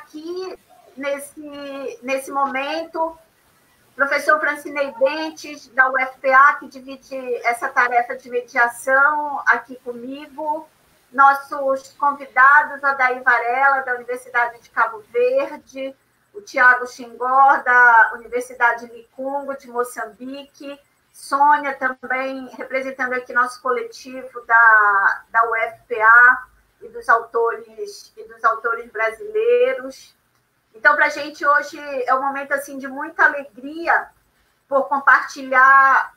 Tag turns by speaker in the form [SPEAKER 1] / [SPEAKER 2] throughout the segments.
[SPEAKER 1] aqui nesse momento, professor Francinei Bentes, da UFPA, que divide essa tarefa de mediação aqui comigo, nossos convidados, a Daí Varela, da Universidade de Cabo Verde, o Tiago Xingó, da Universidade Licungo, de Moçambique, Sônia também, representando aqui nosso coletivo da UFPA e dos autores brasileiros. Então, para a gente hoje é um momento assim, de muita alegria por compartilhar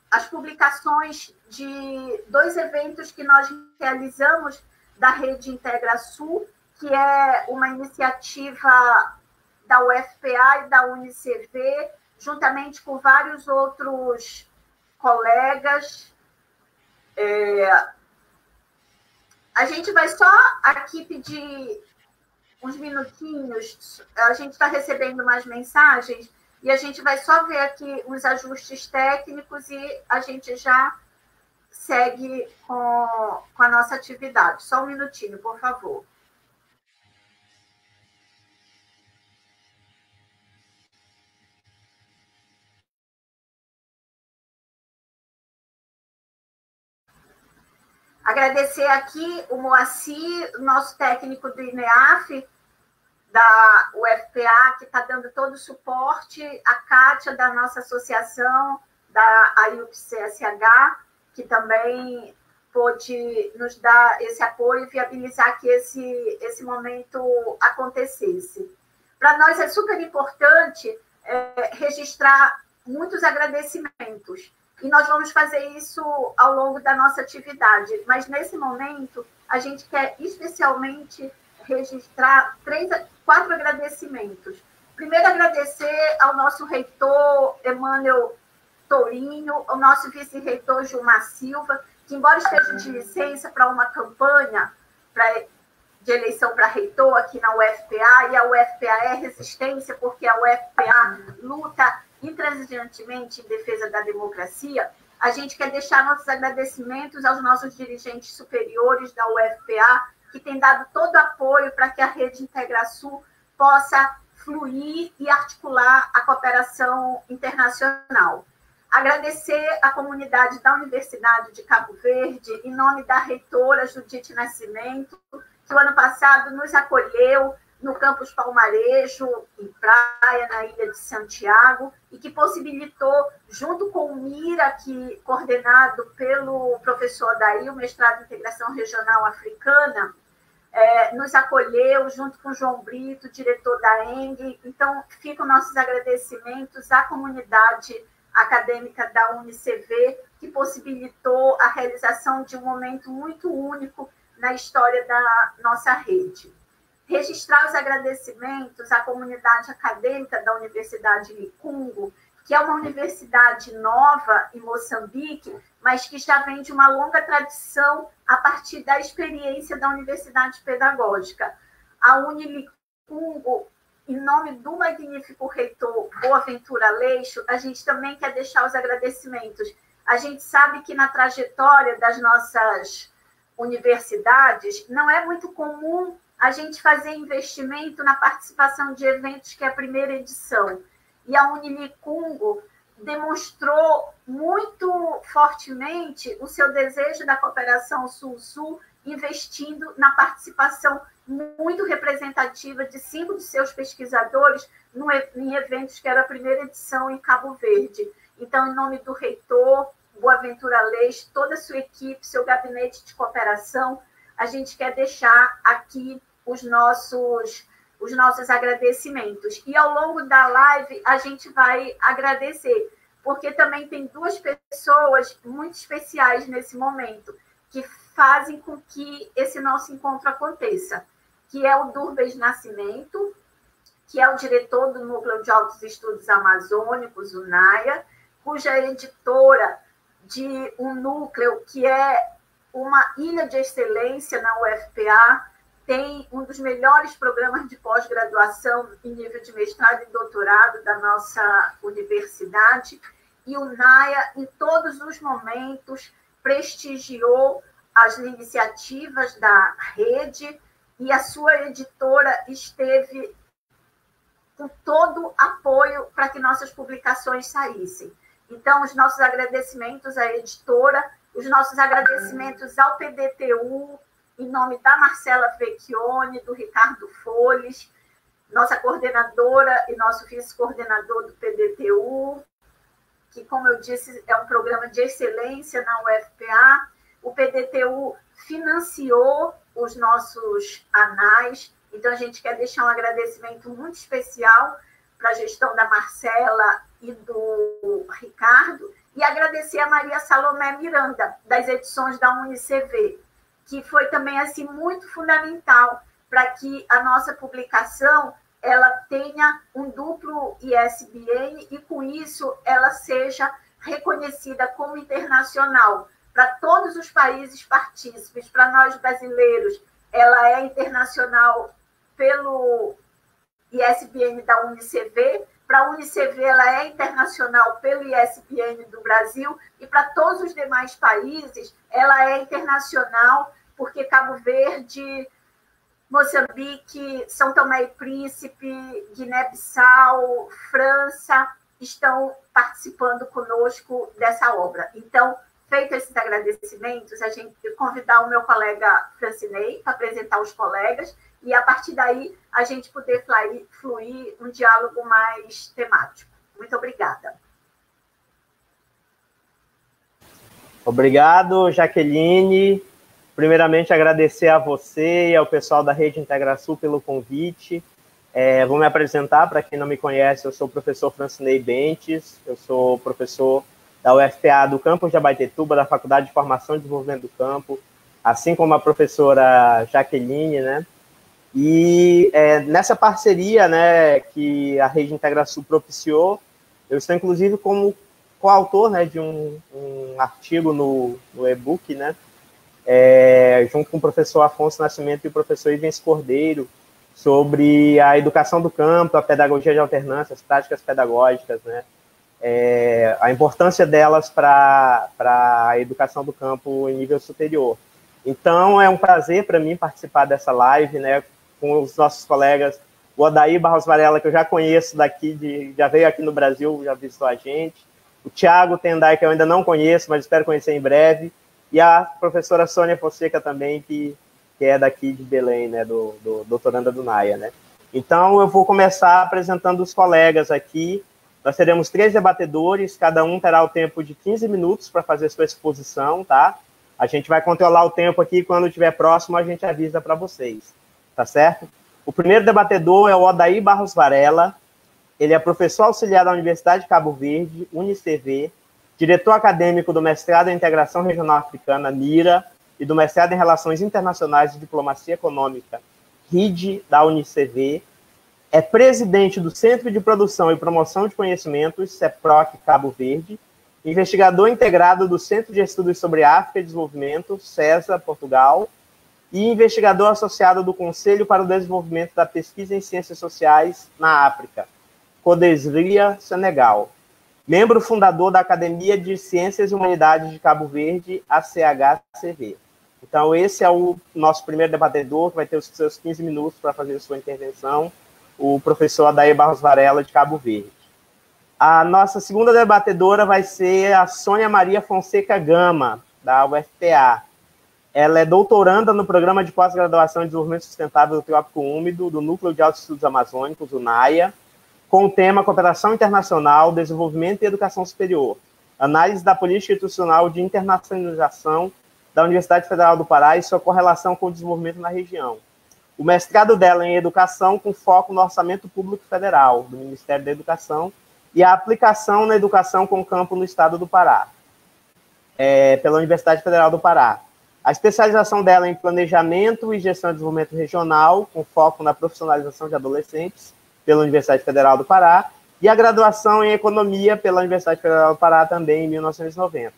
[SPEAKER 1] as publicações de 2 eventos que nós realizamos da Rede IntegraSul, que é uma iniciativa da UFPA e da UniCV, juntamente com vários outros colegas. A gente vai só aqui pedir uns minutinhos, a gente está recebendo umas mensagens e a gente vai só ver aqui uns ajustes técnicos e a gente já segue com a nossa atividade. Só um minutinho, por favor. Agradecer aqui o Moacir, nosso técnico do INEAF, da UFPA, que está dando todo o suporte, a Kátia, da nossa associação, da AIUP-CSH, que também pôde nos dar esse apoio e viabilizar que esse momento acontecesse. Para nós é super importante registrar muitos agradecimentos, e nós vamos fazer isso ao longo da nossa atividade, mas nesse momento a gente quer especialmente registrar 4 agradecimentos. Primeiro, agradecer ao nosso reitor Emmanuel Tourinho, ao nosso vice-reitor Gilmar Silva, que, embora esteja de licença para uma campanha de eleição para reitor aqui na UFPA, e a UFPA é resistência, porque a UFPA luta intransigentemente em defesa da democracia, a gente quer deixar nossos agradecimentos aos nossos dirigentes superiores da UFPA, que têm dado todo apoio para que a Rede IntegraSul possa fluir e articular a cooperação internacional. Agradecer à comunidade da Universidade de Cabo Verde, em nome da reitora Judite Nascimento, que o ano passado nos acolheu no campus Palmarejo, em Praia, na Ilha de Santiago, e que possibilitou, junto com o MIRA, que coordenado pelo professor Adair, o mestrado em Integração Regional Africana, nos acolheu, junto com o João Brito, diretor da ENG. Então, ficam nossos agradecimentos à comunidade acadêmica da UniCV, que possibilitou a realização de um momento muito único na história da nossa rede. Registrar os agradecimentos à comunidade acadêmica da Universidade Licungo, que é uma universidade nova em Moçambique, mas que já vem de uma longa tradição a partir da experiência da Universidade Pedagógica. A Unilicungo, em nome do magnífico reitor Boaventura Leixo, a gente também quer deixar os agradecimentos. A gente sabe que na trajetória das nossas universidades não é muito comum a gente fazer investimento na participação de eventos que é a primeira edição. E a Unilicungo demonstrou muito fortemente o seu desejo da cooperação Sul-Sul, investindo na participação muito representativa de 5 de seus pesquisadores em eventos que era a primeira edição em Cabo Verde. Então, em nome do reitor Boaventura Leix, toda a sua equipe, seu gabinete de cooperação, a gente quer deixar aqui os nossos agradecimentos. E ao longo da live a gente vai agradecer, porque também tem 2 pessoas muito especiais nesse momento, que fazem com que esse nosso encontro aconteça, que é o Durbes Nascimento, que é o diretor do Núcleo de Altos Estudos Amazônicos, o NAIA, cuja editora de um núcleo que é uma ilha de excelência na UFPA, tem um dos melhores programas de pós-graduação em nível de mestrado e doutorado da nossa universidade, e o NAIA, em todos os momentos, prestigiou as iniciativas da rede e a sua editora esteve com todo apoio para que nossas publicações saíssem. Então, os nossos agradecimentos à editora, os nossos agradecimentos ao PDTU, em nome da Marcela Vecchione, do Ricardo Folles, nossa coordenadora e nosso vice-coordenador do PDTU, que, como eu disse, é um programa de excelência na UFPA. O PDTU financiou os nossos anais, então a gente quer deixar um agradecimento muito especial para a gestão da Marcela e do Ricardo, e agradecer a Maria Salomé Miranda, das edições da UniCV, que foi também assim, muito fundamental para que a nossa publicação ela tenha um duplo ISBN e, com isso, ela seja reconhecida como internacional para todos os países partícipes. Para nós brasileiros, ela é internacional pelo ISBN da UniCV, para a UniCV ela é internacional pelo ISBN do Brasil, e para todos os demais países ela é internacional porque Cabo Verde, Moçambique, São Tomé e Príncipe, Guiné-Bissau, França estão participando conosco dessa obra. Então, feitos esses agradecimentos, a gente convidar o meu colega Francinei para apresentar os colegas e, a partir daí, a gente poder fluir um diálogo mais temático. Muito obrigada.
[SPEAKER 2] Obrigado, Jaqueline. Primeiramente, agradecer a você e ao pessoal da Rede IntegraSul pelo convite. Vou me apresentar, para quem não me conhece, eu sou o professor Francinei Bentes, eu sou professor da UFPA do campus de Abaetetuba, da Faculdade de Formação e Desenvolvimento do Campo, assim como a professora Jaqueline, né? E nessa parceria, né, que a Rede IntegraSul propiciou, eu estou, inclusive, como coautor, né, de um artigo no e-book, né, junto com o professor Afonso Nascimento e o professor Ivens Cordeiro, sobre a educação do campo, a pedagogia de alternância, as práticas pedagógicas, né, a importância delas para a educação do campo em nível superior. Então, é um prazer para mim participar dessa live, né, com os nossos colegas, o Odair Barros Varela, que eu já conheço daqui, já veio aqui no Brasil, já visitou a gente, o Thiago Tendai, que eu ainda não conheço, mas espero conhecer em breve, e a professora Sônia Fonseca também, que é daqui de Belém, né, do doutoranda do NAIA, né. Então, eu vou começar apresentando os colegas aqui. Nós teremos 3 debatedores, cada um terá o tempo de 15 minutos para fazer sua exposição, tá? A gente vai controlar o tempo aqui, quando estiver próximo a gente avisa para vocês, tá certo? O primeiro debatedor é o Odair Barros Varela, ele é professor auxiliar da Universidade de Cabo Verde, UniCV, diretor acadêmico do mestrado em Integração Regional Africana, MIRA, e do mestrado em Relações Internacionais e Diplomacia Econômica, RID, da UniCV, é presidente do Centro de Produção e Promoção de Conhecimentos, CEPROC Cabo Verde, investigador integrado do Centro de Estudos sobre África e Desenvolvimento, CESA, Portugal, e investigador associado do Conselho para o Desenvolvimento da Pesquisa em Ciências Sociais na África, CODESRIA, Senegal. Membro fundador da Academia de Ciências e Humanidades de Cabo Verde, ACHCV. Então, esse é o nosso primeiro debatedor, que vai ter os seus 15 minutos para fazer a sua intervenção, o professor Odair Barros Varela, de Cabo Verde. A nossa segunda debatedora vai ser a Sônia Maria Fonseca Gama, da UFPA. Ela é doutoranda no Programa de Pós-Graduação em Desenvolvimento Sustentável do Trópico Úmido, do Núcleo de Altos Estudos Amazônicos, o NAIA, com o tema Cooperação Internacional, Desenvolvimento e Educação Superior, análise da política institucional de internacionalização da Universidade Federal do Pará e sua correlação com o desenvolvimento na região. O mestrado dela é em Educação, com foco no Orçamento Público Federal, do Ministério da Educação, e a aplicação na educação com campo no estado do Pará, pela Universidade Federal do Pará. A especialização dela é em Planejamento e Gestão de Desenvolvimento Regional, com foco na profissionalização de adolescentes, pela Universidade Federal do Pará, e a graduação em Economia pela Universidade Federal do Pará, também em 1990.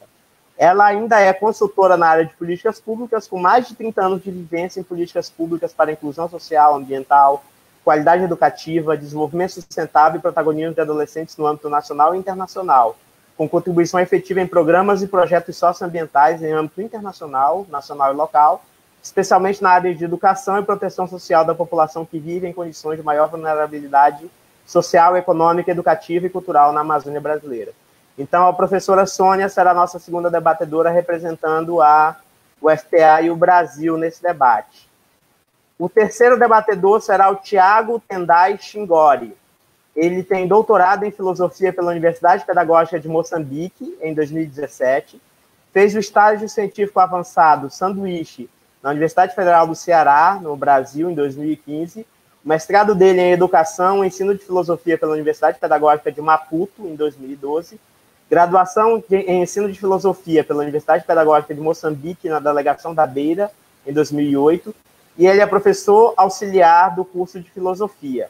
[SPEAKER 2] Ela ainda é consultora na área de políticas públicas, com mais de 30 anos de vivência em políticas públicas para inclusão social, ambiental, qualidade educativa, desenvolvimento sustentável e protagonismo de adolescentes no âmbito nacional e internacional, com contribuição efetiva em programas e projetos socioambientais em âmbito internacional, nacional e local, especialmente na área de educação e proteção social da população que vive em condições de maior vulnerabilidade social, econômica, educativa e cultural na Amazônia brasileira. Então, a professora Sônia será a nossa segunda debatedora, representando o FPA e o Brasil nesse debate. O terceiro debatedor será o Tiago Tendai Xingori. Ele tem doutorado em filosofia pela Universidade Pedagógica de Moçambique, em 2017, fez o estágio científico avançado Sanduíche na Universidade Federal do Ceará, no Brasil, em 2015, o mestrado dele em Educação e Ensino de Filosofia pela Universidade Pedagógica de Maputo, em 2012, graduação em Ensino de Filosofia pela Universidade Pedagógica de Moçambique, na Delegação da Beira, em 2008, e ele é professor auxiliar do curso de Filosofia.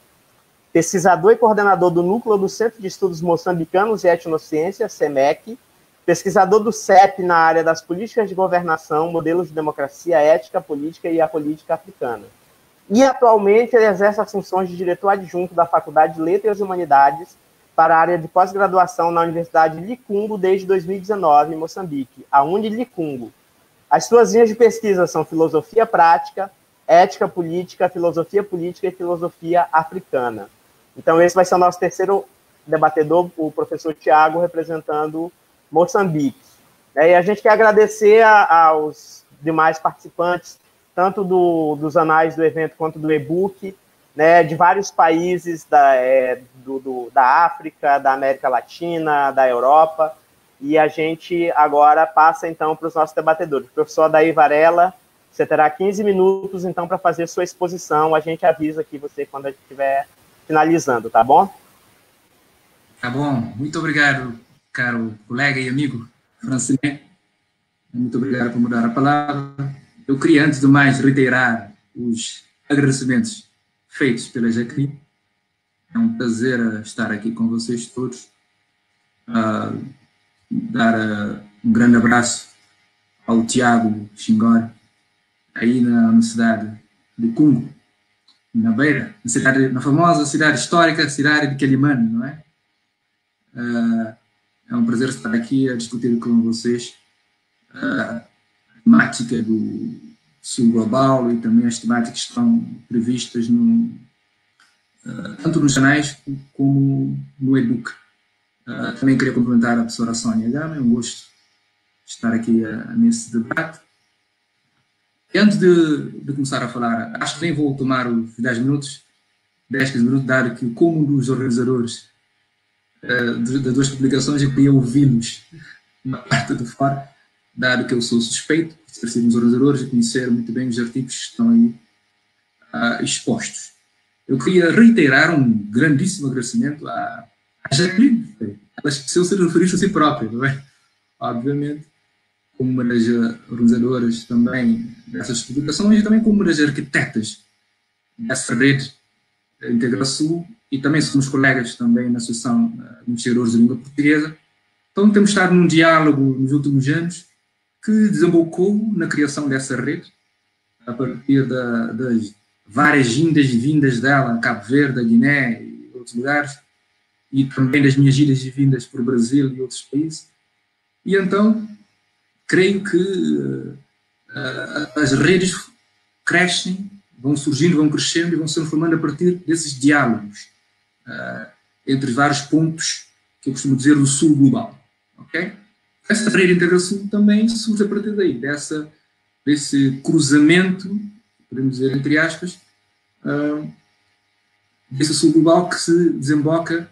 [SPEAKER 2] Pesquisador e coordenador do Núcleo do Centro de Estudos Moçambicanos e Etnociência, CEMEC, pesquisador do CEP na área das políticas de governação, modelos de democracia, ética, política e a política africana. E, atualmente, ele exerce as funções de diretor adjunto da Faculdade de Letras e Humanidades para a área de pós-graduação na Universidade Licungo desde 2019, em Moçambique, a Unilikungo. As suas linhas de pesquisa são filosofia prática, ética política, filosofia política e filosofia africana. Então, esse vai ser o nosso terceiro debatedor, o professor Tiago, representando Moçambique. E a gente quer agradecer aos demais participantes, tanto dos anais do evento quanto do e-book, né, de vários países da África, da América Latina, da Europa, e a gente agora passa, então, para os nossos debatedores. Professor Adair Varela, você terá 15 minutos, então, para fazer sua exposição. A gente avisa aqui você quando a gente estiver finalizando, tá bom?
[SPEAKER 3] Tá bom. Muito obrigado, caro colega e amigo Francinet. Muito obrigado por mudar a palavra. Eu queria, antes de mais, reiterar os agradecimentos feitos pela Jacqueline. É um prazer estar aqui com vocês todos. Dar um grande abraço ao Tiago Xingori, aí na Universidade de Cungo, na Beira, na famosa cidade histórica, cidade de Quelimane, não é? É um prazer estar aqui a discutir com vocês a temática do Sul Global e também as temáticas que estão previstas tanto nos canais como no e-book. Também queria cumprimentar a professora Sônia Gama, é um gosto estar aqui nesse debate. E antes de começar a falar, acho que nem vou tomar os 10 minutos, 10, 15 minutos, dado que, como um dos organizadores das duas publicações, eu queria ouvi-los na parte de fora, dado que eu sou suspeito de ter sido um dos organizadores e conhecer muito bem os artigos que estão aí expostos. Eu queria reiterar um grandíssimo agradecimento à Jacqueline. Ela esqueceu de se referir a si própria, não é? Obviamente, como uma das organizadoras também dessas publicações e também como uma das arquitetas dessa rede IntegraSul, e também somos colegas também na Associação de Investigadores de Língua Portuguesa. Então temos estado num diálogo nos últimos anos que desembocou na criação dessa rede, a partir das várias idas e vindas dela a Cabo Verde, a Guiné e outros lugares, e também das minhas idas e vindas por Brasil e outros países. E então, creio que as redes crescem, vão surgindo, vão crescendo e vão se transformando a partir desses diálogos entre vários pontos que eu costumo dizer do Sul Global. Okay? Essa rede IntegraSul também surge a partir daí, desse cruzamento, podemos dizer entre aspas, desse Sul Global que se desemboca,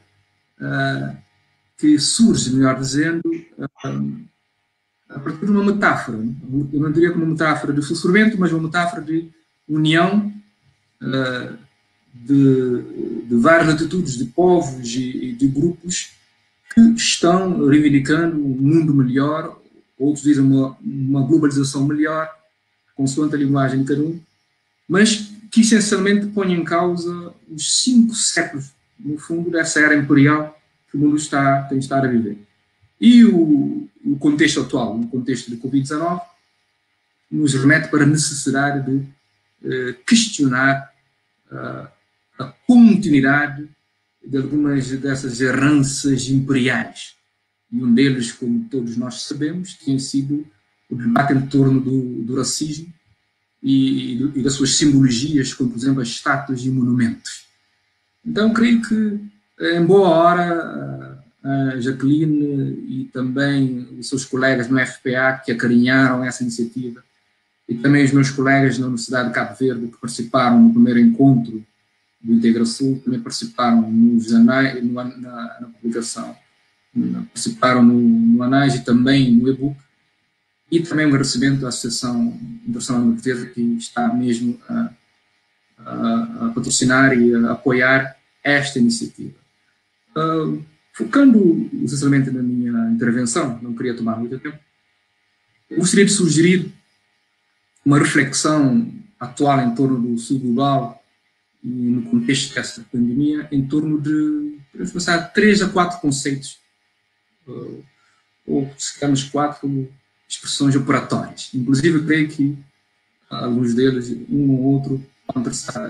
[SPEAKER 3] que surge, melhor dizendo, a partir de uma metáfora. Eu não diria como uma metáfora de sofrimento, mas uma metáfora de união de várias atitudes, de povos e de grupos que estão reivindicando um mundo melhor, outros dizem uma globalização melhor, consoante a linguagem de cada um, mas que essencialmente põe em causa os 5 séculos, no fundo, dessa era imperial que o mundo tem estado a viver. E o contexto atual, o contexto de Covid-19, nos remete para a necessidade de questionar a continuidade de algumas dessas heranças imperiais. E um deles, como todos nós sabemos, tem sido o debate em torno do racismo e das suas simbologias, como, por exemplo, as estátuas e monumentos. Então, creio que, em boa hora, a Jacqueline e também os seus colegas no FPA que acarinharam essa iniciativa, e também os meus colegas na Universidade de Cabo Verde que participaram no primeiro encontro do IntegraSul, também participaram na publicação, participaram no Anais e também no e-book, e também um agradecimento à Associação Internacional de Portuguesa que está mesmo a patrocinar e a apoiar esta iniciativa. Focando essencialmente na minha intervenção, não queria tomar muito tempo, eu gostaria de sugerir uma reflexão atual em torno do sul global e no contexto desta pandemia, em torno de, podemos pensar, 3 a 4 conceitos, ou citamos 4 expressões operatórias. Inclusive, eu creio que alguns deles, um ou outro,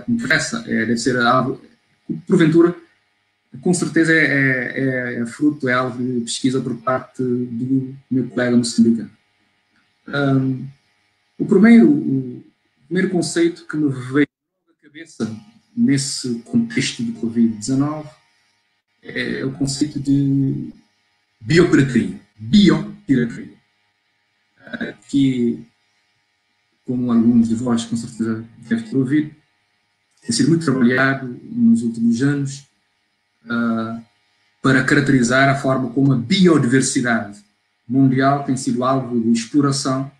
[SPEAKER 3] interessa, deve ser algo, porventura, com certeza é fruto, é alvo de pesquisa por parte do meu colega moçambicano. O primeiro conceito que me veio à cabeça nesse contexto de Covid-19 é o conceito de biopirateria. Biopirateria. Que, como alguns de vós com certeza devem ter ouvido, tem sido muito trabalhado nos últimos anos para caracterizar a forma como a biodiversidade mundial tem sido alvo de exploração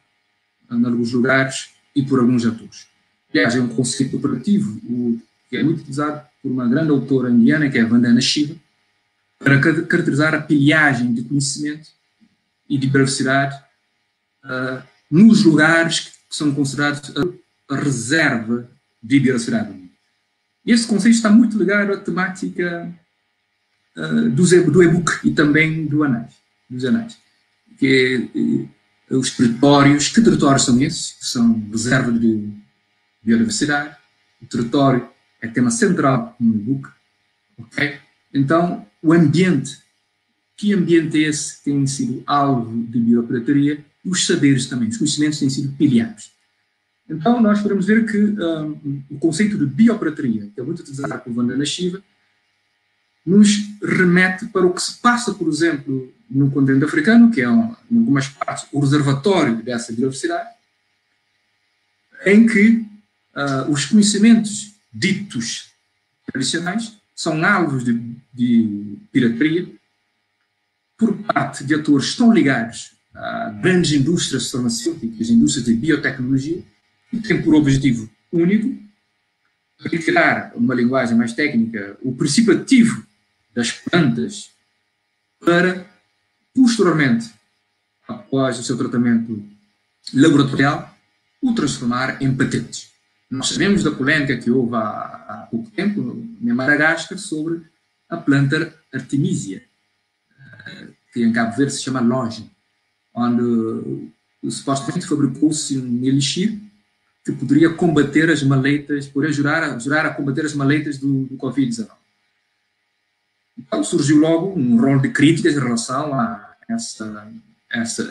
[SPEAKER 3] em alguns lugares e por alguns atores. Aliás, é um conceito operativo que é muito utilizado por uma grande autora indiana, que é a Vandana Shiva, para caracterizar a pilhagem de conhecimento e de biodiversidade nos lugares que são considerados a reserva de biodiversidade do mundo. Esse conceito está muito ligado à temática do e-book e também dos anais. Que os territórios, que territórios são esses? Que são reserva de biodiversidade. O território é tema central no e-book. Okay? Então, o ambiente, que ambiente é esse que tem sido alvo de biopirataria? Os saberes também, os conhecimentos têm sido pilhados. Então, nós podemos ver que o conceito de biopirataria, que é muito utilizado por Vandana Shiva, nos remete para o que se passa, por exemplo, no continente africano, que é, em algumas partes, o reservatório dessa biodiversidade, em que os conhecimentos ditos tradicionais são alvos de pirataria por parte de atores que estão ligados a grandes indústrias farmacêuticas, indústrias de biotecnologia, que têm por objetivo único retirar, uma linguagem mais técnica, o princípio ativo das plantas para, posteriormente, após o seu tratamento laboratorial, o transformar em patentes. Nós sabemos da polêmica que houve há pouco tempo em Madagascar sobre a planta Artemisia, que em Cabo Verde se chama Longe, onde supostamente fabricou-se um elixir que poderia combater as maleitas, poderia ajudar a combater as maleitas do Covid-19. Então surgiu logo um rol de críticas em relação a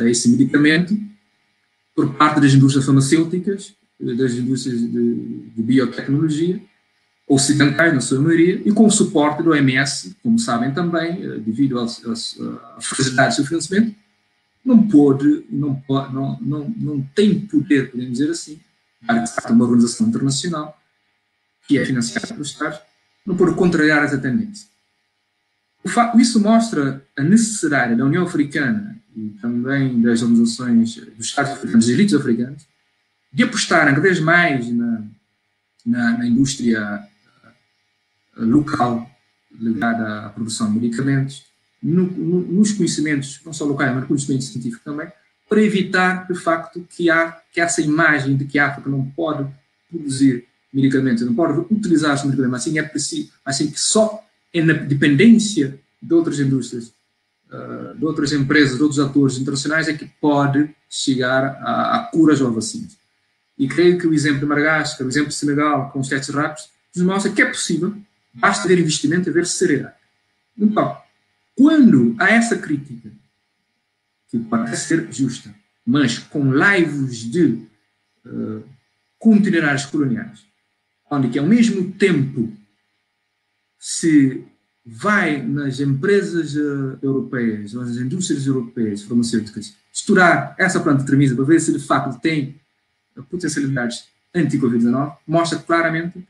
[SPEAKER 3] esse medicamento por parte das indústrias farmacêuticas, das indústrias de biotecnologia, ocidentais na sua maioria, e com o suporte do OMS, como sabem também, devido à fragilidade do seu financiamento, não tem poder, podemos dizer assim, uma organização internacional que é financiada pelos Estados, não pode contrariar essa tendência. Isso mostra a necessidade da União Africana e também das organizações dos Estados africanos, das elites africanas, de apostarem cada vez mais na indústria local ligada à produção de medicamentos, nos conhecimentos, não só locais, mas no conhecimento científico também, para evitar, de facto, que essa imagem de que a África não pode produzir medicamentos, não pode utilizar os medicamentos, assim é preciso, assim que só é na dependência de outras indústrias, de outras empresas, de outros atores internacionais, é que pode chegar a curas ou a vacinas. E creio que o exemplo de Madagascar, o exemplo de Senegal, com os testes rápidos, nos mostra que é possível, basta haver investimento e haver seriedade. Então, quando há essa crítica, que parece ser justa, mas com laivos de com itinerários coloniais, onde que ao mesmo tempo se vai nas empresas europeias, nas indústrias europeias farmacêuticas, estudar essa planta tremisa para ver se de facto tem potencialidades anti-Covid-19, mostra claramente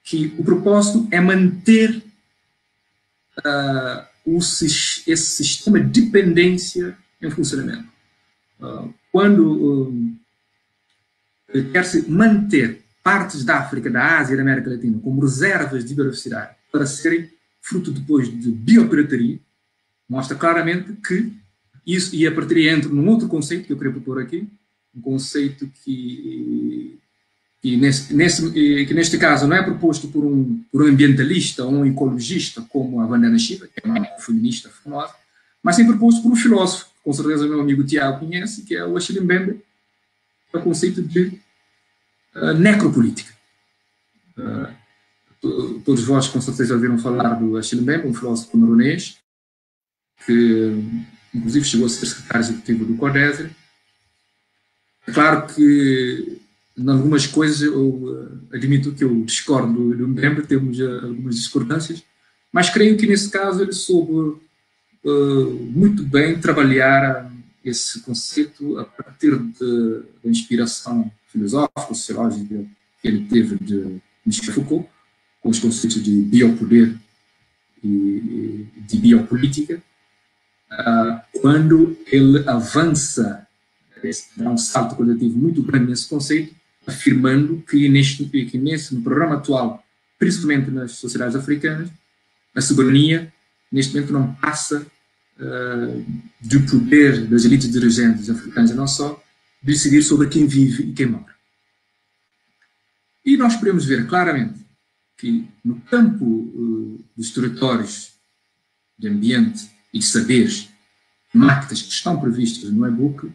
[SPEAKER 3] que o propósito é manter esse sistema de dependência em funcionamento. Quando quer-se manter partes da África, da Ásia e da América Latina como reservas de biodiversidade para serem fruto depois de biopirataria, mostra claramente que isso, e a partir entra num outro conceito que eu queria propor aqui, um conceito que neste caso não é proposto por um ambientalista ou um ecologista como a Vandana Shiva, que é uma feminista famosa, mas sim proposto por um filósofo, que com certeza meu amigo Tiago conhece, que é o Achille Mbembe, que é o conceito de necropolítica. Todos vós com certeza ouviram falar do Achille Mbembe, um filósofo camerunês, que inclusive chegou a ser secretário executivo do CODESRE. É claro que em algumas coisas eu admito que eu discordo do Mbembe, temos algumas discordâncias, mas creio que nesse caso ele soube muito bem trabalhar esse conceito a partir da inspiração filosófica, sociológica que ele teve de Michel Foucault, com os conceitos de biopoder e de biopolítica, quando ele avança, dá um salto qualitativo muito grande nesse conceito, afirmando que no programa atual, principalmente nas sociedades africanas, a soberania, neste momento, não passa do poder das elites dirigentes africanas, não só, de decidir sobre quem vive e quem morre. E nós podemos ver claramente que no campo dos territórios de ambiente e de saberes, máquinas que estão previstas no e-book,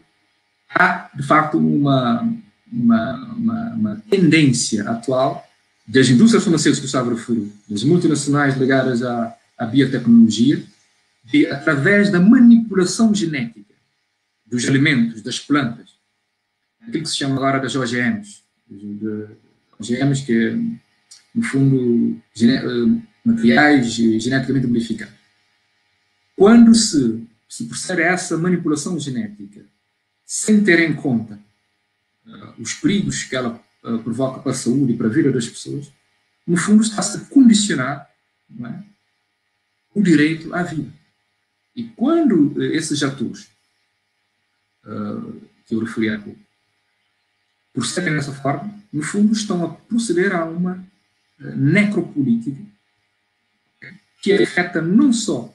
[SPEAKER 3] há, de facto, uma tendência atual das indústrias farmacêuticas que eu estava a referir, das multinacionais ligadas à biotecnologia, de, através da manipulação genética dos alimentos, das plantas, aquilo que se chama agora das OGMs, OGMs que é, no fundo, materiais geneticamente modificados. Quando se procede a essa manipulação genética, sem ter em conta os perigos que ela provoca para a saúde e para a vida das pessoas, no fundo está-se a condicionar, não é, o direito à vida. E quando esses atores, que eu referi há pouco, procedem dessa forma, no fundo estão a proceder a uma necropolítica que afeta não só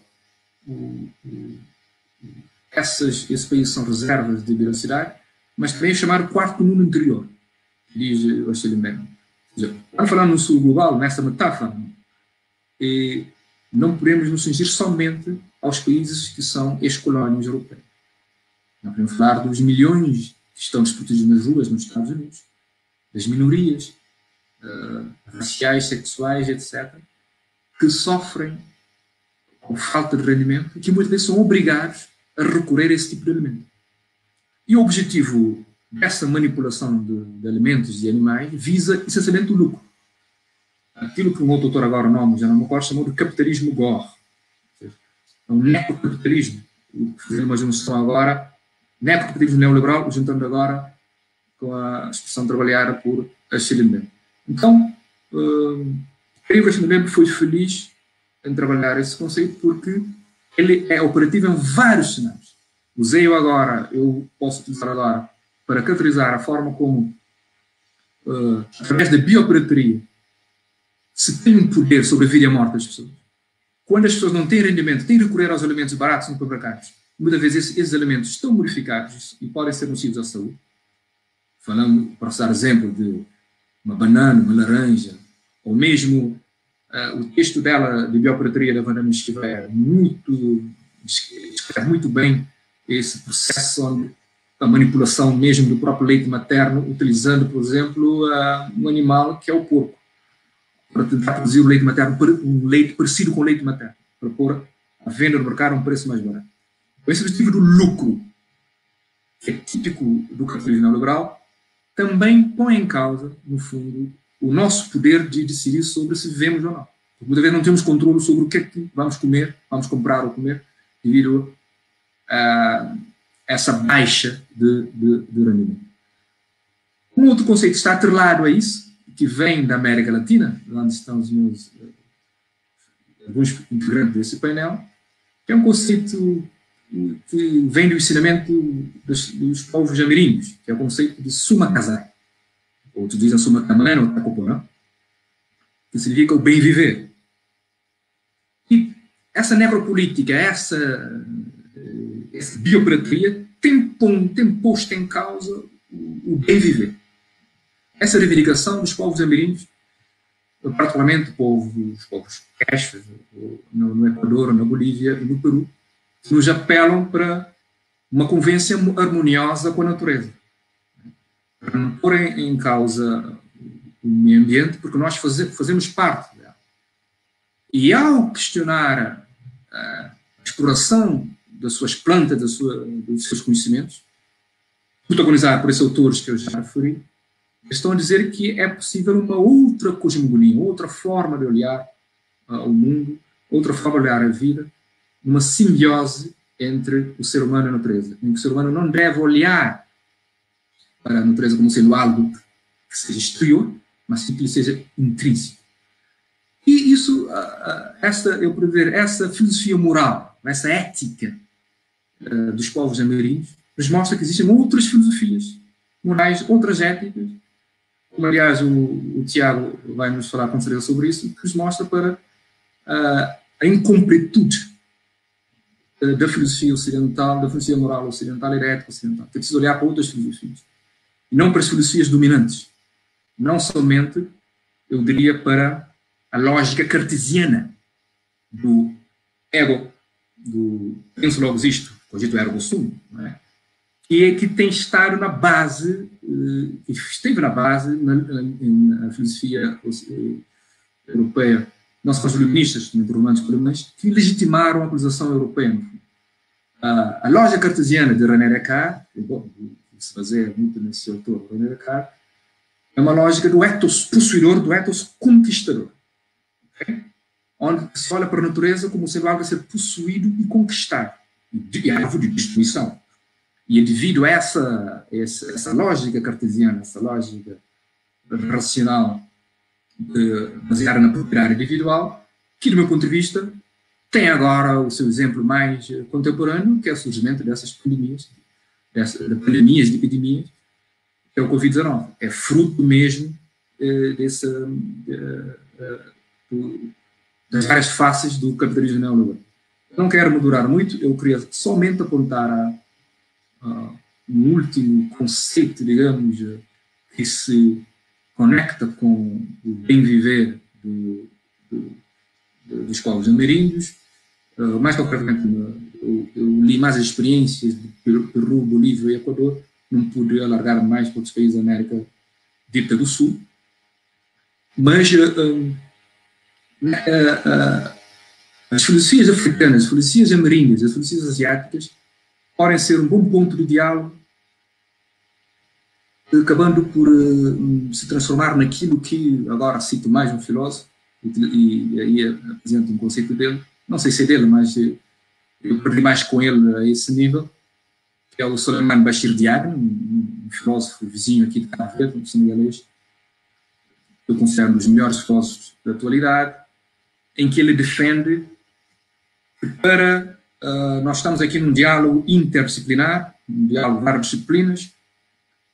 [SPEAKER 3] esses países são reservas de biodiversidade, mas também chamar o quarto mundo interior, diz o Achille Mbembe. Quando falamos no sul global, nessa metáfora, não podemos nos cingir somente aos países que são ex-colónias europeias. Não podemos falar dos milhões que estão desprotegidos nas ruas nos Estados Unidos, das minorias raciais, sexuais, etc., que sofrem com falta de rendimento e que muitas vezes são obrigados a recorrer a esse tipo de alimento. E o objetivo dessa manipulação de alimentos e de animais visa essencialmente o lucro. Aquilo que um outro autor agora já não me recordo, chamou de capitalismo gore. É um necrocapitalismo. Fazendo uma junção agora, necrocapitalismo neoliberal, juntando agora com a expressão trabalhada por Achille Mbembe. Então, creio que Achille Mbembe foi feliz em trabalhar esse conceito porque ele é operativo em vários cenários. Eu posso utilizar agora para caracterizar a forma como, através da biopirataria, se tem um poder sobre a vida e a morte das pessoas. Quando as pessoas não têm rendimento, têm de recorrer aos alimentos baratos no supermercados. Muitas vezes esses alimentos estão modificados e podem ser nocivos à saúde. Falando, para dar exemplo de uma banana, uma laranja, ou mesmo o texto dela de biopirataria da Vandana Shiva descreve muito bem esse processo onde a manipulação mesmo do próprio leite materno, utilizando, por exemplo, um animal que é o porco, para tentar produzir o leite materno, um leite parecido com o leite materno, para pôr a venda no mercado a um preço mais barato. Então, esse objetivo do lucro, que é típico do capitalismo neoliberal, também põe em causa, no fundo, o nosso poder de decidir sobre se vivemos ou não. Porque muitas vezes não temos controle sobre o que é que vamos comer, vamos comprar ou comer, devido a essa baixa de rendimento. Um outro conceito que está atrelado a isso, que vem da América Latina, onde estão os meus alguns integrantes desse painel, que é um conceito que vem do ensinamento dos povos ameríndios, que é o conceito de suma casar. Outros dizem suma tamana ou tacoporã, que significa o bem viver. E essa necropolítica, essa biopirateria tem posto em causa o bem viver. Essa reivindicação dos povos ameríndios, particularmente os povos quechas, no Equador, na Bolívia e no Peru, nos apelam para uma convivência harmoniosa com a natureza. Para não pôr em causa o meio ambiente, porque nós fazemos parte dela. E ao questionar a exploração das suas plantas, dos seus conhecimentos, protagonizado por esses autores que eu já referi, estão a dizer que é possível uma outra cosmogonia, outra forma de olhar o mundo, outra forma de olhar a vida, uma simbiose entre o ser humano e a natureza, em que o ser humano não deve olhar para a natureza como sendo algo que seja exterior, mas que lhe seja intrínseco. E isso, eu poderia ver, essa filosofia moral, essa ética dos povos ameríndios, nos mostra que existem outras filosofias morais, outras éticas, como aliás o Tiago vai nos falar com certeza sobre isso, que nos mostra para a incompletude da filosofia ocidental, da filosofia moral ocidental e da ética ocidental. Que é preciso olhar para outras filosofias. E não para as filosofias dominantes. Não somente, eu diria, para a lógica cartesiana do ego, do penso logo isto, cogito ergo sum, não é? Que tem estado na base, que esteve na base na filosofia europeia, não só os iluministas, também os romanos alemães, que legitimaram a civilização europeia. A lógica cartesiana de René Descartes, que se baseia muito nesse autor, René Descartes, é uma lógica do ethos possuidor, do ethos conquistador. Okay? Onde se olha para a natureza como sendo algo a ser possuído e conquistado, e alvo de destruição. E é devido a essa lógica cartesiana, essa lógica racional baseada na propriedade individual, que, do meu ponto de vista, tem agora o seu exemplo mais contemporâneo, que é o surgimento dessas pandemias, de epidemias, que é o Covid-19. É fruto mesmo das várias faces do capitalismo neoliberal. Não quero me durar muito, eu queria somente apontar um último conceito, digamos, que se conecta com o bem-viver dos povos ameríndios. Mais concretamente, eu li mais as experiências de Peru, Bolívia e Equador, não pude alargar mais para outros países da América dita do Sul. Mas as filosofias africanas, as filosofias ameríndias, as filosofias asiáticas podem ser um bom ponto de diálogo, acabando por se transformar naquilo que, agora cito mais um filósofo, e aí apresento um conceito dele, não sei se é dele, mas eu perdi mais com ele a esse nível, que é o Souleymane Bachir Diagne, um filósofo vizinho aqui de Cabo Verde, um senegalês, que eu considero um dos melhores filósofos da atualidade, em que ele defende que para nós estamos aqui num diálogo interdisciplinar, um diálogo de várias disciplinas.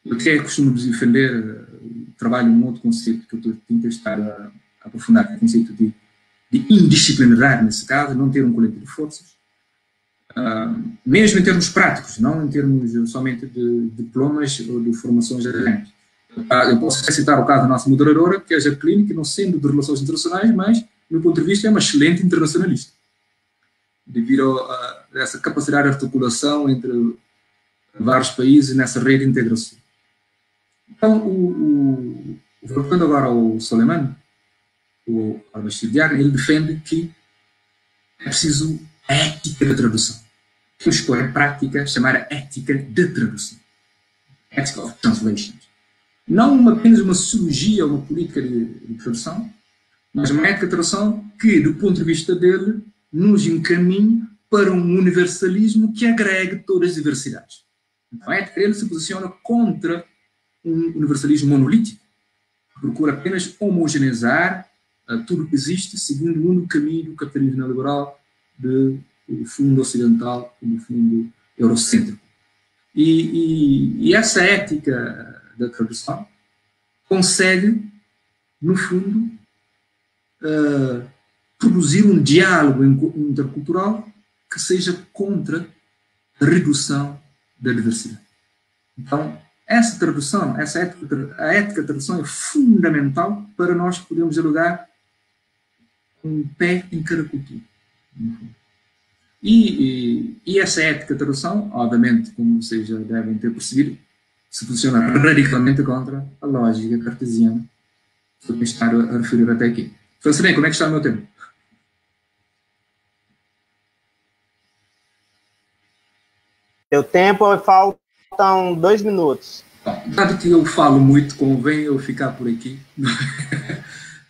[SPEAKER 3] Eu até costumo defender, trabalho num outro conceito que eu tenho que estar a aprofundar, que é o conceito de indisciplinaridade, nesse caso, não ter um coletivo de forças, mesmo em termos práticos, não em termos somente de diplomas ou de formações académicas. Eu posso citar o caso da nossa moderadora, que é a Jacqueline, que não sendo de relações internacionais, mas, do meu ponto de vista, é uma excelente internacionalista, devido a essa capacidade de articulação entre vários países nessa rede de integração. Então, voltando agora ao Souleymane, o Bachir Diagne, ele defende que é preciso a ética da tradução. Eu escolho a prática chamada ética de tradução. Ethic of Translation. não apenas uma sociologia, uma política de tradução, mas uma ética de tradução que, do ponto de vista dele, nos encaminha para um universalismo que agregue todas as diversidades. Então, a ética dele se posiciona contra um universalismo monolítico, que procura apenas homogeneizar tudo o que existe, seguindo o único caminho do capitalismo neoliberal, do fundo ocidental e do fundo eurocêntrico. E essa ética da tradução consegue, no fundo, produzir um diálogo intercultural que seja contra a redução da diversidade. Então, essa tradução, a ética da tradução é fundamental para nós podermos dialogar com um pé em cada cultura. E essa ética da tradução, obviamente, como vocês já devem ter percebido, se posiciona radicalmente contra a lógica cartesiana que eu estar a referir até aqui. Então, bem, como é que está o meu tempo?
[SPEAKER 2] Seu tempo faltam 2 minutos.
[SPEAKER 3] Dado que eu falo muito, convém eu ficar por aqui,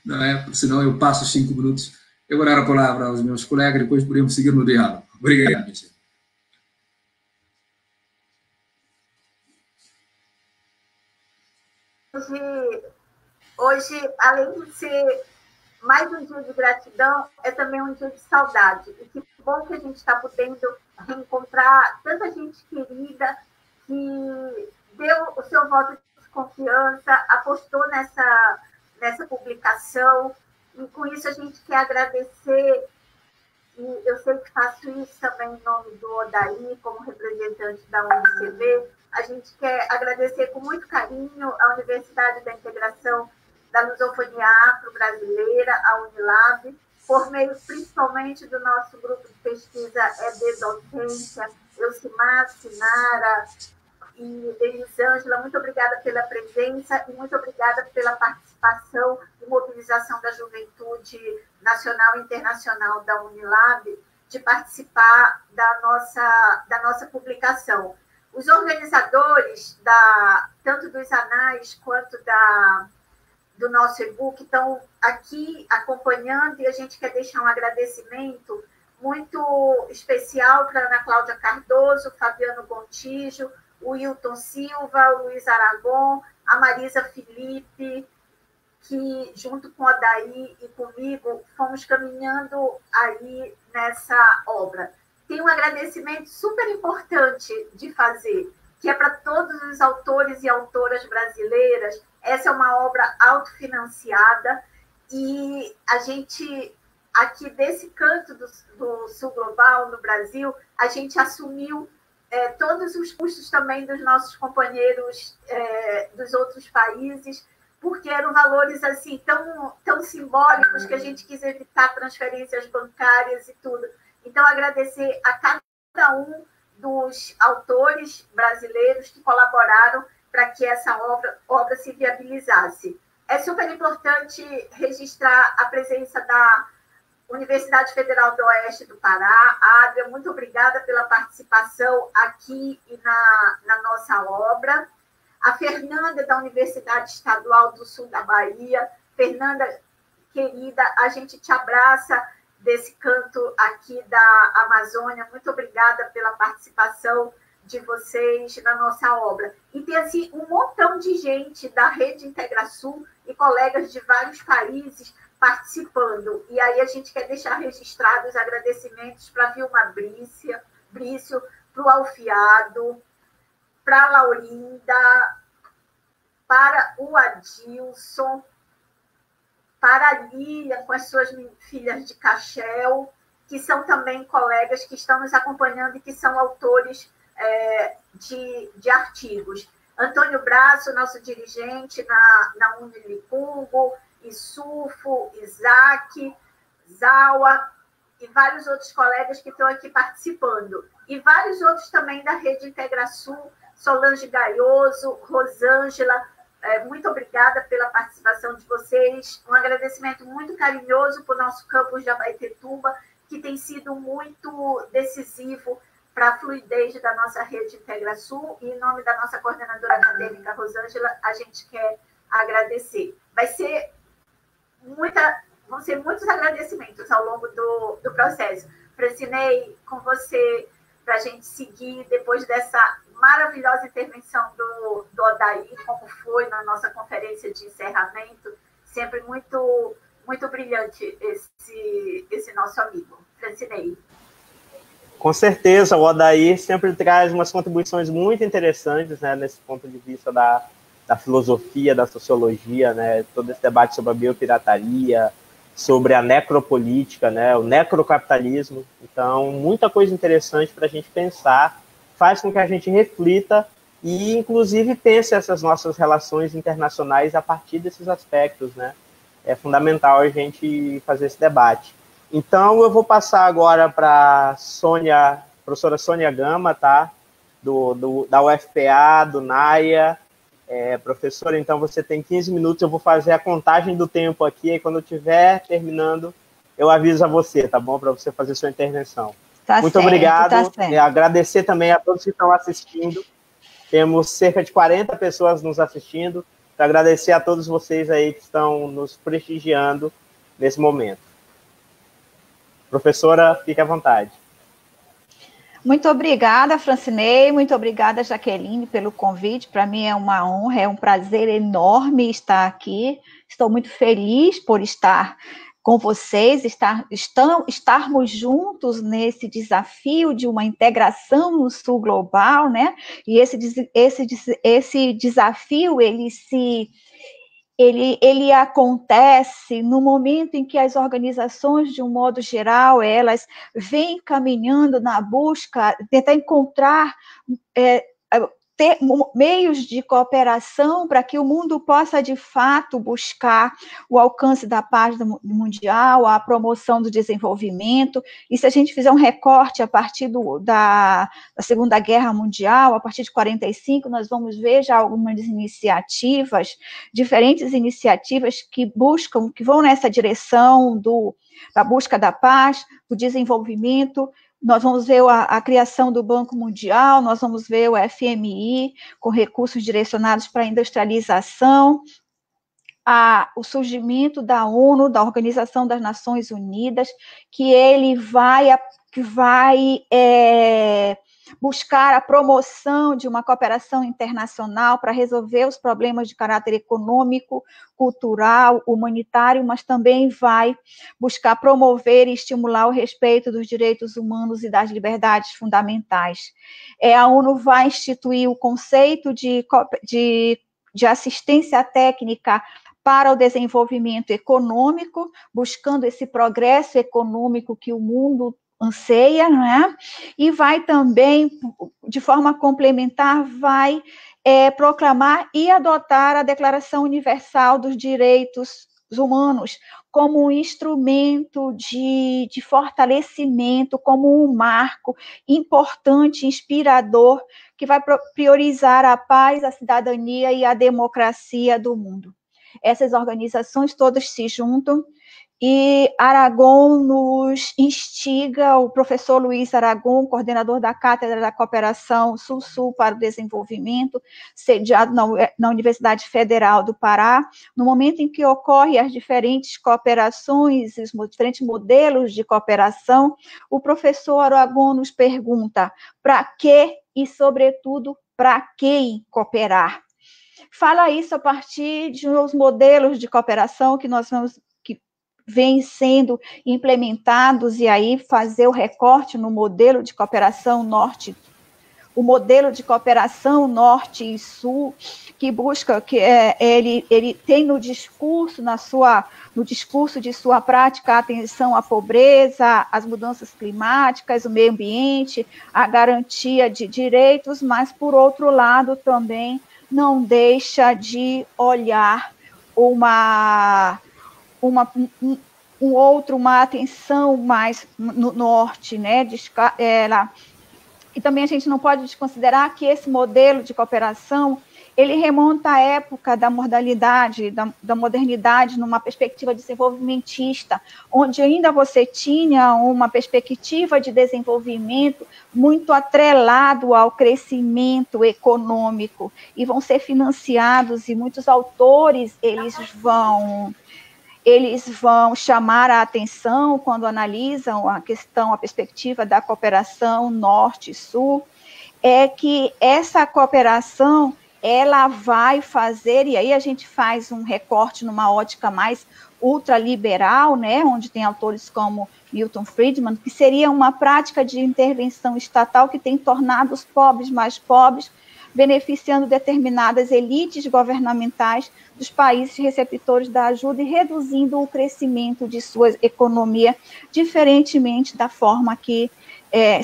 [SPEAKER 3] não é? Porque senão eu passo 5 minutos. Eu vou dar a palavra aos meus colegas e depois podemos seguir no diálogo. Obrigado, Michel.
[SPEAKER 1] Hoje, além de ser mais um dia de gratidão, é também um dia de saudade. E que bom que a gente está podendo reencontrar tanta gente querida que deu o seu voto de confiança, apostou nessa publicação. E com isso a gente quer agradecer, e eu sei que faço isso também em nome do Odaí, como representante da UNICB. A gente quer agradecer com muito carinho a Universidade da Integração da Lusofonia Afro-Brasileira, a Unilab, por meio principalmente do nosso grupo de pesquisa ED Docência, Elcimar, Sinara e Elisângela. Muito obrigada pela presença e muito obrigada pela participação e mobilização da juventude nacional e internacional da Unilab de participar da nossa publicação. Os organizadores, tanto dos anais quanto do nosso e-book, estão aqui acompanhando e a gente quer deixar um agradecimento muito especial para a Ana Cláudia Cardoso, Fabiano Gontijo, o Wilton Silva, o Luiz Aragon, a Marisa Felipe, que junto com a Daí e comigo fomos caminhando aí nessa obra. Tem um agradecimento super importante de fazer, que é para todos os autores e autoras brasileiras. Essa é uma obra autofinanciada e a gente, aqui desse canto do Sul Global, no Brasil, a gente assumiu todos os custos também dos nossos companheiros dos outros países, porque eram valores assim tão simbólicos que a gente quis evitar transferências bancárias e tudo. Então, agradecer a cada um dos autores brasileiros que colaboraram para que essa obra se viabilizasse. É super importante registrar a presença da Universidade Federal do Oeste do Pará. Adria, muito obrigada pela participação aqui e na nossa obra. A Fernanda, da Universidade Estadual do Sul da Bahia. Fernanda, querida, a gente te abraça desse canto aqui da Amazônia. Muito obrigada pela participação de vocês na nossa obra. E tem assim, um montão de gente da Rede IntegraSul e colegas de vários países participando. E aí a gente quer deixar registrados os agradecimentos para a Vilma Brício, para o Alfiado, para a Laurinda, para o Adilson, para a Lília, com as suas filhas de Cachel, que são também colegas que estão nos acompanhando e que são autores de artigos. Antônio Braço, nosso dirigente na Unilicumbo, Isufo, Isaac, Zawa e vários outros colegas que estão aqui participando. E vários outros também da Rede IntegraSul, Solange Gaioso, Rosângela, muito obrigada pela participação de vocês. Um agradecimento muito carinhoso para o nosso campus de Abaetetuba, que tem sido muito decisivo para a fluidez da nossa rede IntegraSul, e em nome da nossa coordenadora acadêmica, Rosângela, a gente quer agradecer. Vão ser muitos agradecimentos ao longo do processo. Francinei, com você, para a gente seguir depois dessa maravilhosa intervenção do Odair, como foi na nossa conferência de encerramento, sempre muito, muito brilhante esse nosso amigo. Francinei.
[SPEAKER 2] Com certeza, o Odair sempre traz umas contribuições muito interessantes, né, nesse ponto de vista da filosofia, da sociologia, né, todo esse debate sobre a biopirataria, sobre a necropolítica, né, o necrocapitalismo. Então, muita coisa interessante para a gente pensar, faz com que a gente reflita e, inclusive, pense essas nossas relações internacionais a partir desses aspectos, né? É fundamental a gente fazer esse debate. Então, eu vou passar agora para a professora Sônia Gama, tá? Da UFPA, do NAIA. Professora, então você tem 15 minutos, eu vou fazer a contagem do tempo aqui, e quando eu estiver terminando, eu aviso a você, tá bom? Para você fazer sua intervenção. Muito certo, obrigado. Tá certo. Agradecer também a todos que estão assistindo. Temos cerca de 40 pessoas nos assistindo. Para agradecer a todos vocês aí que estão nos prestigiando nesse momento. Professora, fique à vontade.
[SPEAKER 4] Muito obrigada, Francinei, muito obrigada, Jaqueline, pelo convite. Para mim é uma honra, é um prazer enorme estar aqui. Estou muito feliz por estar com vocês, estarmos juntos nesse desafio de uma integração no Sul global, né? E esse desafio, ele acontece no momento em que as organizações, de um modo geral, elas vêm caminhando na busca, tentar encontrar meios de cooperação para que o mundo possa, de fato, buscar o alcance da paz mundial, a promoção do desenvolvimento. E se a gente fizer um recorte a partir da Segunda Guerra Mundial, a partir de 1945, nós vamos ver já algumas iniciativas, diferentes iniciativas que vão nessa direção da busca da paz, do desenvolvimento. Nós vamos ver a criação do Banco Mundial, nós vamos ver o FMI com recursos direcionados para a industrialização, o surgimento da ONU, da Organização das Nações Unidas, que ele vai buscar a promoção de uma cooperação internacional para resolver os problemas de caráter econômico, cultural, humanitário, mas também vai buscar promover e estimular o respeito dos direitos humanos e das liberdades fundamentais. A ONU vai instituir o conceito de assistência técnica para o desenvolvimento econômico, buscando esse progresso econômico que o mundo anseia, não é? E vai também, de forma complementar, vai proclamar e adotar a Declaração Universal dos Direitos Humanos como um instrumento de fortalecimento, como um marco importante, inspirador, que vai priorizar a paz, a cidadania e a democracia do mundo. Essas organizações todas se juntam, e Aragon nos instiga, o professor Luiz Aragon, coordenador da Cátedra da Cooperação Sul-Sul para o Desenvolvimento, sediado na Universidade Federal do Pará, no momento em que ocorrem as diferentes cooperações, os diferentes modelos de cooperação, o professor Aragon nos pergunta para que e, sobretudo, para quem cooperar. Fala isso a partir de uns modelos de cooperação que nós vamos vêm sendo implementados, e aí fazer o recorte no modelo de cooperação norte, o modelo de cooperação norte e sul, que busca, ele tem no discurso de sua prática, a atenção à pobreza, às mudanças climáticas, o meio ambiente, a garantia de direitos, mas, por outro lado, também não deixa de olhar uma atenção mais no norte, né? E também a gente não pode desconsiderar que esse modelo de cooperação, ele remonta à época da modernidade, da modernidade, numa perspectiva desenvolvimentista, onde ainda você tinha uma perspectiva de desenvolvimento muito atrelado ao crescimento econômico, e vão ser financiados, e muitos autores, eles vão chamar a atenção quando analisam a questão, a perspectiva da cooperação norte-sul, é que essa cooperação, ela vai fazer, e aí a gente faz um recorte numa ótica mais ultraliberal, né, onde tem autores como Milton Friedman, que seria uma prática de intervenção estatal que tem tornado os pobres mais pobres, beneficiando determinadas elites governamentais dos países receptores da ajuda e reduzindo o crescimento de sua economia, diferentemente da forma que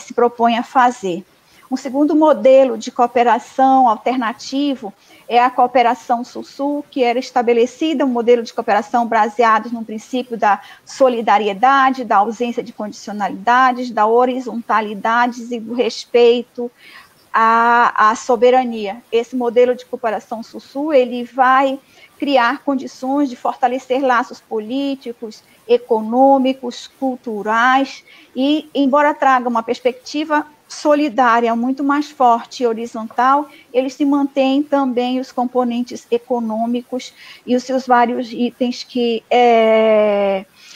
[SPEAKER 4] se propõe a fazer. Um segundo modelo de cooperação alternativo é a cooperação Sul-Sul, que era estabelecida, um modelo de cooperação baseado no princípio da solidariedade, da ausência de condicionalidades, da horizontalidade e do respeito à soberania. Esse modelo de cooperação Sul-Sul, ele vai criar condições de fortalecer laços políticos, econômicos, culturais, e, embora traga uma perspectiva solidária muito mais forte e horizontal, eles se mantêm também os componentes econômicos e os seus vários itens que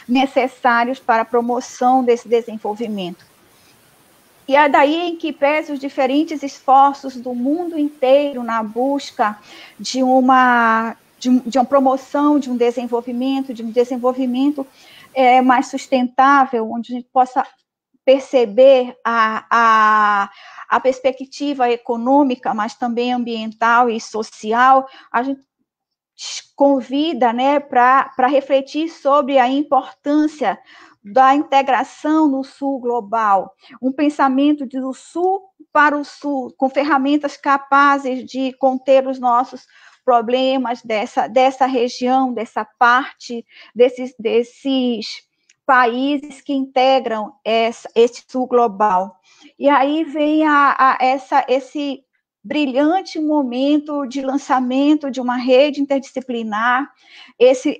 [SPEAKER 4] necessários para a promoção desse desenvolvimento. E é daí em que pese os diferentes esforços do mundo inteiro na busca de uma promoção, de um desenvolvimento mais sustentável, onde a gente possa perceber a perspectiva econômica, mas também ambiental e social, a gente convida, né, para refletir sobre a importância da integração no Sul global, um pensamento do Sul para o Sul, com ferramentas capazes de conter os nossos problemas dessa região, dessa parte, desses países que integram esse Sul global. E aí vem esse brilhante momento de lançamento de uma rede interdisciplinar,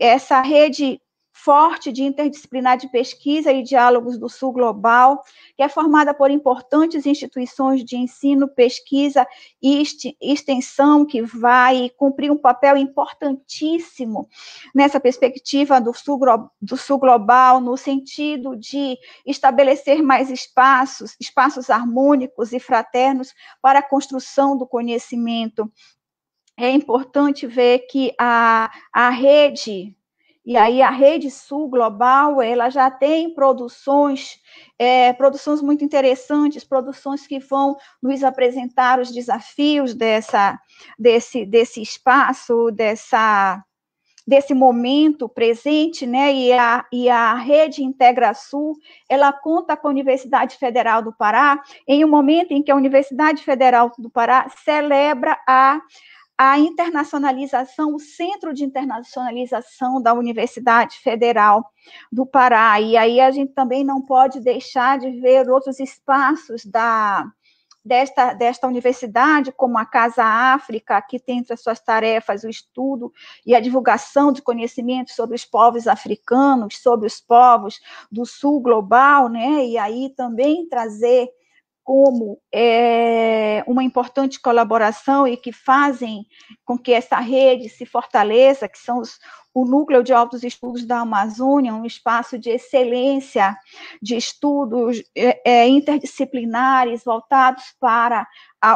[SPEAKER 4] essa rede forte de interdisciplinar de pesquisa e diálogos do Sul global, que é formada por importantes instituições de ensino, pesquisa e extensão, que vai cumprir um papel importantíssimo nessa perspectiva do Sul global, no sentido de estabelecer mais espaços harmônicos e fraternos para a construção do conhecimento. É importante ver que a rede... E aí a Rede Sul Global, ela já tem produções muito interessantes, produções que vão nos apresentar os desafios desse espaço, desse momento presente, né? E a Rede Integra Sul, ela conta com a Universidade Federal do Pará, em um momento em que a Universidade Federal do Pará celebra a internacionalização, o Centro de Internacionalização da Universidade Federal do Pará. E aí a gente também não pode deixar de ver outros espaços desta universidade, como a Casa África, que tem entre as suas tarefas o estudo e a divulgação de conhecimentos sobre os povos africanos, sobre os povos do Sul global, né? E aí também trazer como uma importante colaboração e que fazem com que essa rede se fortaleça, que são o Núcleo de Altos Estudos da Amazônia, um espaço de excelência de estudos interdisciplinares voltados para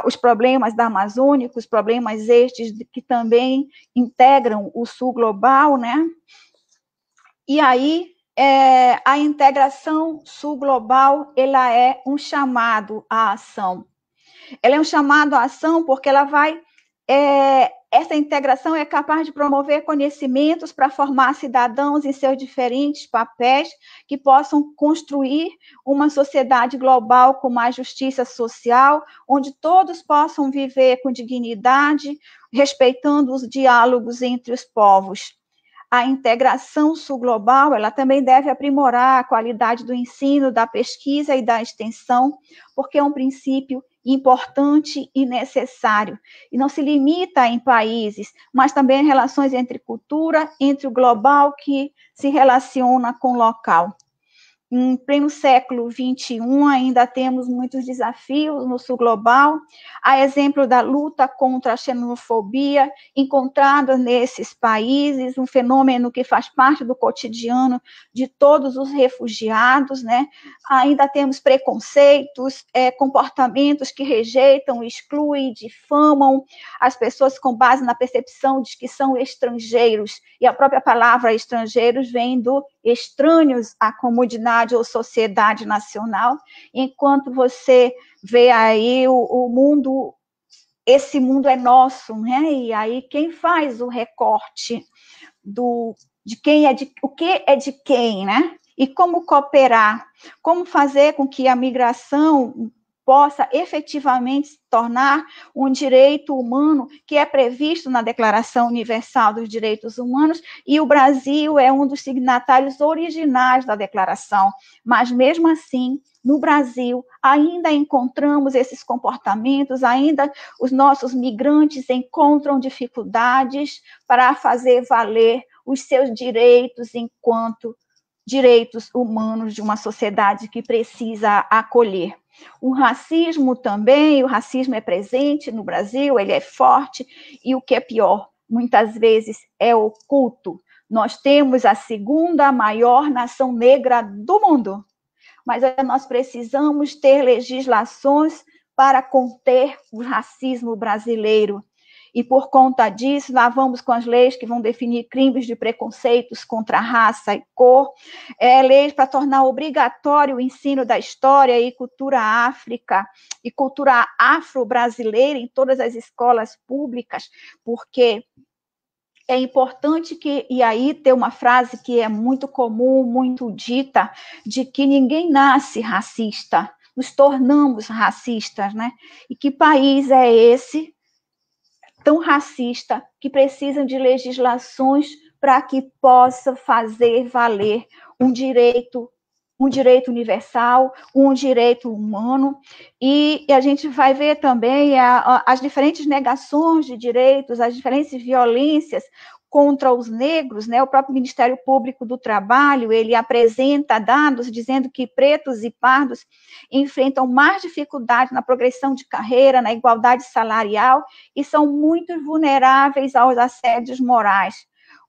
[SPEAKER 4] os problemas da Amazônia, os problemas estes que também integram o Sul global, né? E aí, a integração Sul global, ela é um chamado à ação. Ela é um chamado à ação porque ela vai... essa integração é capaz de promover conhecimentos para formar cidadãos em seus diferentes papéis que possam construir uma sociedade global com mais justiça social, onde todos possam viver com dignidade, respeitando os diálogos entre os povos. A integração sul-global, ela também deve aprimorar a qualidade do ensino, da pesquisa e da extensão, porque é um princípio importante e necessário. E não se limita em países, mas também em relações entre cultura, entre o global que se relaciona com o local. Em pleno século XXI, ainda temos muitos desafios no sul global, a exemplo da luta contra a xenofobia encontrada nesses países, um fenômeno que faz parte do cotidiano de todos os refugiados, né? Ainda temos preconceitos, comportamentos que rejeitam, excluem, difamam as pessoas com base na percepção de que são estrangeiros, e a própria palavra estrangeiros vem do estranhos à comunidade ou sociedade nacional, enquanto você vê aí o mundo, esse mundo é nosso, né? E aí quem faz o recorte de quem é de, o que é de quem, né? E como cooperar, como fazer com que a migração possa efetivamente se tornar um direito humano que é previsto na Declaração Universal dos Direitos Humanos, e o Brasil é um dos signatários originais da declaração, mas mesmo assim, no Brasil, ainda encontramos esses comportamentos, ainda os nossos migrantes encontram dificuldades para fazer valer os seus direitos enquanto direitos humanos de uma sociedade que precisa acolher. O racismo também, o racismo é presente no Brasil, ele é forte, e o que é pior, muitas vezes é oculto. Nós temos a segunda maior nação negra do mundo, mas nós precisamos ter legislações para conter o racismo brasileiro. E por conta disso, lá vamos com as leis que vão definir crimes de preconceitos contra raça e cor, leis para tornar obrigatório o ensino da história e cultura afro-brasileira em todas as escolas públicas, porque é importante que, e aí tem uma frase que é muito comum, muito dita, de que ninguém nasce racista, nos tornamos racistas, né? E que país é esse tão racista, que precisam de legislações para que possa fazer valer um direito universal, um direito humano, e a gente vai ver também as diferentes negações de direitos, as diferentes violências contra os negros, né? O próprio Ministério Público do Trabalho, ele apresenta dados dizendo que pretos e pardos enfrentam mais dificuldade na progressão de carreira, na igualdade salarial, e são muito vulneráveis aos assédios morais.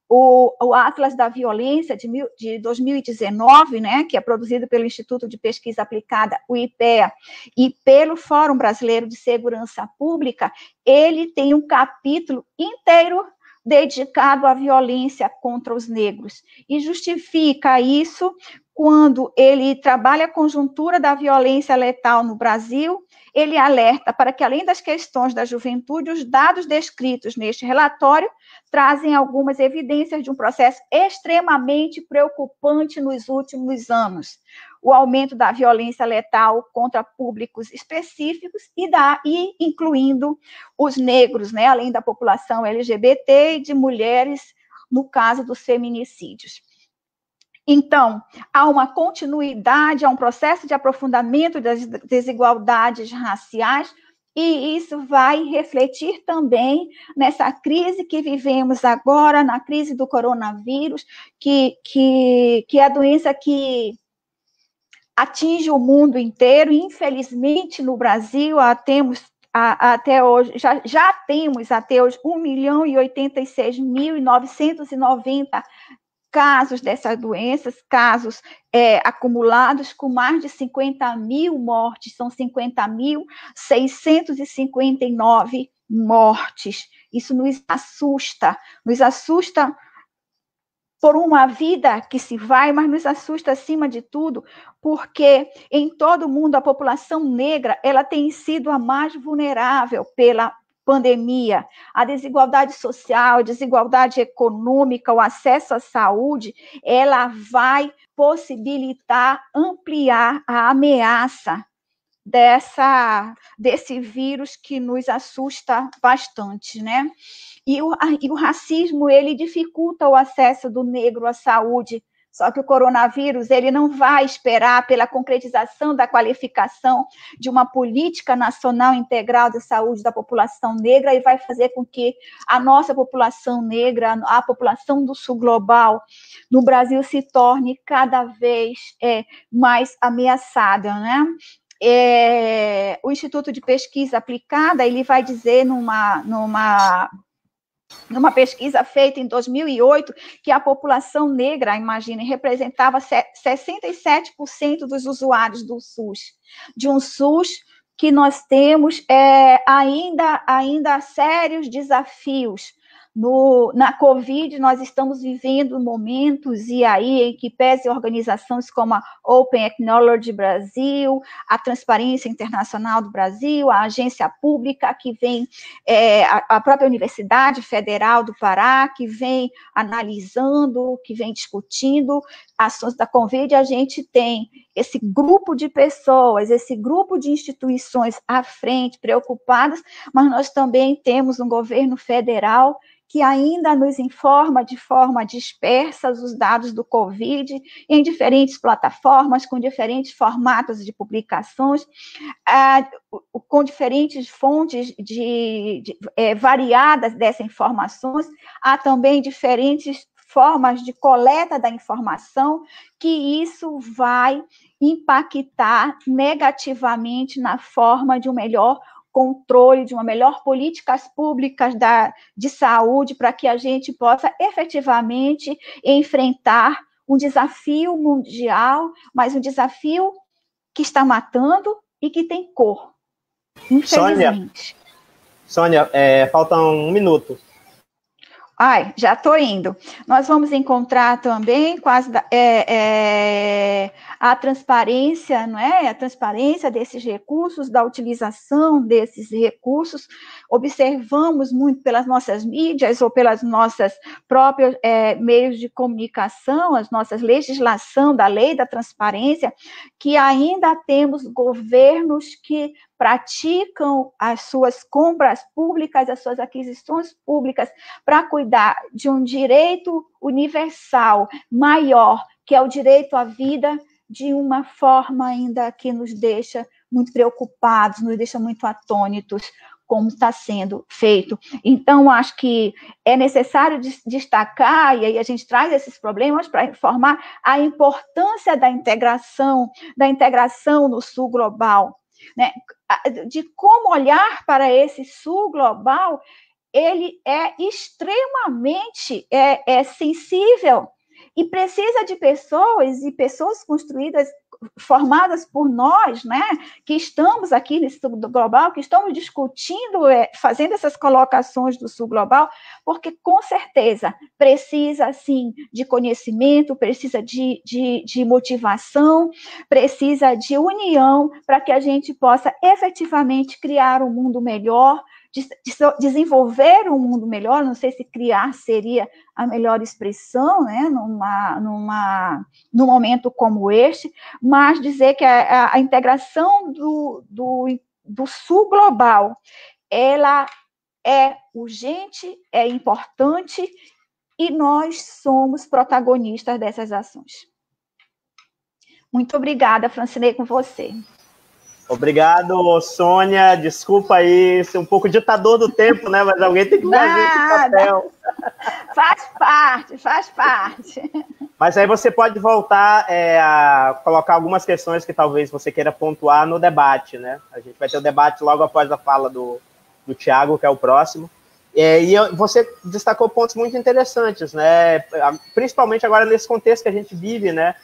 [SPEAKER 4] O Atlas da Violência, de 2019, né, que é produzido pelo Instituto de Pesquisa Aplicada, o IPEA, e pelo Fórum Brasileiro de Segurança Pública, ele tem um capítulo inteiro dedicado à violência contra os negros, e justifica isso quando ele trabalha a conjuntura da violência letal no Brasil. Ele alerta para que, além das questões da juventude, os dados descritos neste relatório trazem algumas evidências de um processo extremamente preocupante nos últimos anos. O aumento da violência letal contra públicos específicos e incluindo os negros, né, além da população LGBT e de mulheres, no caso dos feminicídios. Então, há uma continuidade, há um processo de aprofundamento das desigualdades raciais, e isso vai refletir também nessa crise que vivemos agora, na crise do coronavírus, que é a doença que atinge o mundo inteiro. Infelizmente, no Brasil, até hoje, já temos até hoje 1.086.990 casos dessas doenças, casos acumulados, com mais de 50 mil mortes, são 50.659 mortes. Isso nos assusta por uma vida que se vai, mas nos assusta acima de tudo, porque em todo o mundo a população negra, ela tem sido a mais vulnerável pela pandemia. A desigualdade social, a desigualdade econômica, o acesso à saúde, ela vai possibilitar ampliar a ameaça desse vírus que nos assusta bastante, né? E o racismo, ele dificulta o acesso do negro à saúde. Só que o coronavírus, ele não vai esperar pela concretização da qualificação de uma política nacional integral de saúde da população negra e vai fazer com que a nossa população negra, a população do sul global, no Brasil, se torne cada vez mais ameaçada, né? O Instituto de Pesquisa Aplicada, ele vai dizer numa pesquisa feita em 2008, que a população negra, imagine, representava 67% dos usuários do SUS, de um SUS que nós temos ainda sérios desafios. Na Covid, nós estamos vivendo momentos, e aí, em que pese organizações como a Open Ethnology Brasil, a Transparência Internacional do Brasil, a agência pública que vem, a própria Universidade Federal do Pará, que vem analisando, que vem discutindo assuntos da Covid, a gente tem esse grupo de pessoas, esse grupo de instituições à frente, preocupadas, mas nós também temos um governo federal que ainda nos informa de forma dispersa os dados do Covid em diferentes plataformas, com diferentes formatos de publicações, com diferentes fontes variadas dessas informações. Há também diferentes formas de coleta da informação, que isso vai impactar negativamente na forma de um melhor controle, de uma melhor políticas públicas de saúde, para que a gente possa efetivamente enfrentar um desafio mundial, mas um desafio que está matando e que tem cor, infelizmente.
[SPEAKER 2] Sônia, falta um minuto.
[SPEAKER 4] Ai, já estou indo. Nós vamos encontrar também quase a transparência, não é? A transparência desses recursos, da utilização desses recursos. Observamos muito pelas nossas mídias ou pelas nossas próprias meios de comunicação, as nossas legislação da lei da transparência, que ainda temos governos que praticam as suas compras públicas, as suas aquisições públicas, para cuidar de um direito universal maior, que é o direito à vida, de uma forma ainda que nos deixa muito preocupados, nos deixa muito atônitos, como está sendo feito. Então, acho que é necessário destacar, e aí a gente traz esses problemas para informar a importância da integração no sul global, né? De como olhar para esse sul global, ele é extremamente sensível e precisa de pessoas, e pessoas construídas, formadas por nós, né, que estamos aqui nesse sul global, que estamos discutindo, fazendo essas colocações do sul global, porque com certeza precisa, sim, de conhecimento, precisa de motivação, precisa de união, para que a gente possa efetivamente criar um mundo melhor, desenvolver um mundo melhor. Não sei se criar seria a melhor expressão, né, num momento como este, mas dizer que a integração do sul global, ela é urgente, é importante, e nós somos protagonistas dessas ações. Muito obrigada, Francinei, com você.
[SPEAKER 2] Obrigado, Sônia. Desculpa aí ser um pouco ditador do tempo, né? Mas alguém tem que fazer esse papel.
[SPEAKER 4] Faz parte.
[SPEAKER 2] Mas aí você pode voltar a colocar algumas questões que talvez você queira pontuar no debate, né? A gente vai ter o debate logo após a fala do Tiago, que é o próximo. E você destacou pontos muito interessantes, né? Principalmente agora nesse contexto que a gente vive, né?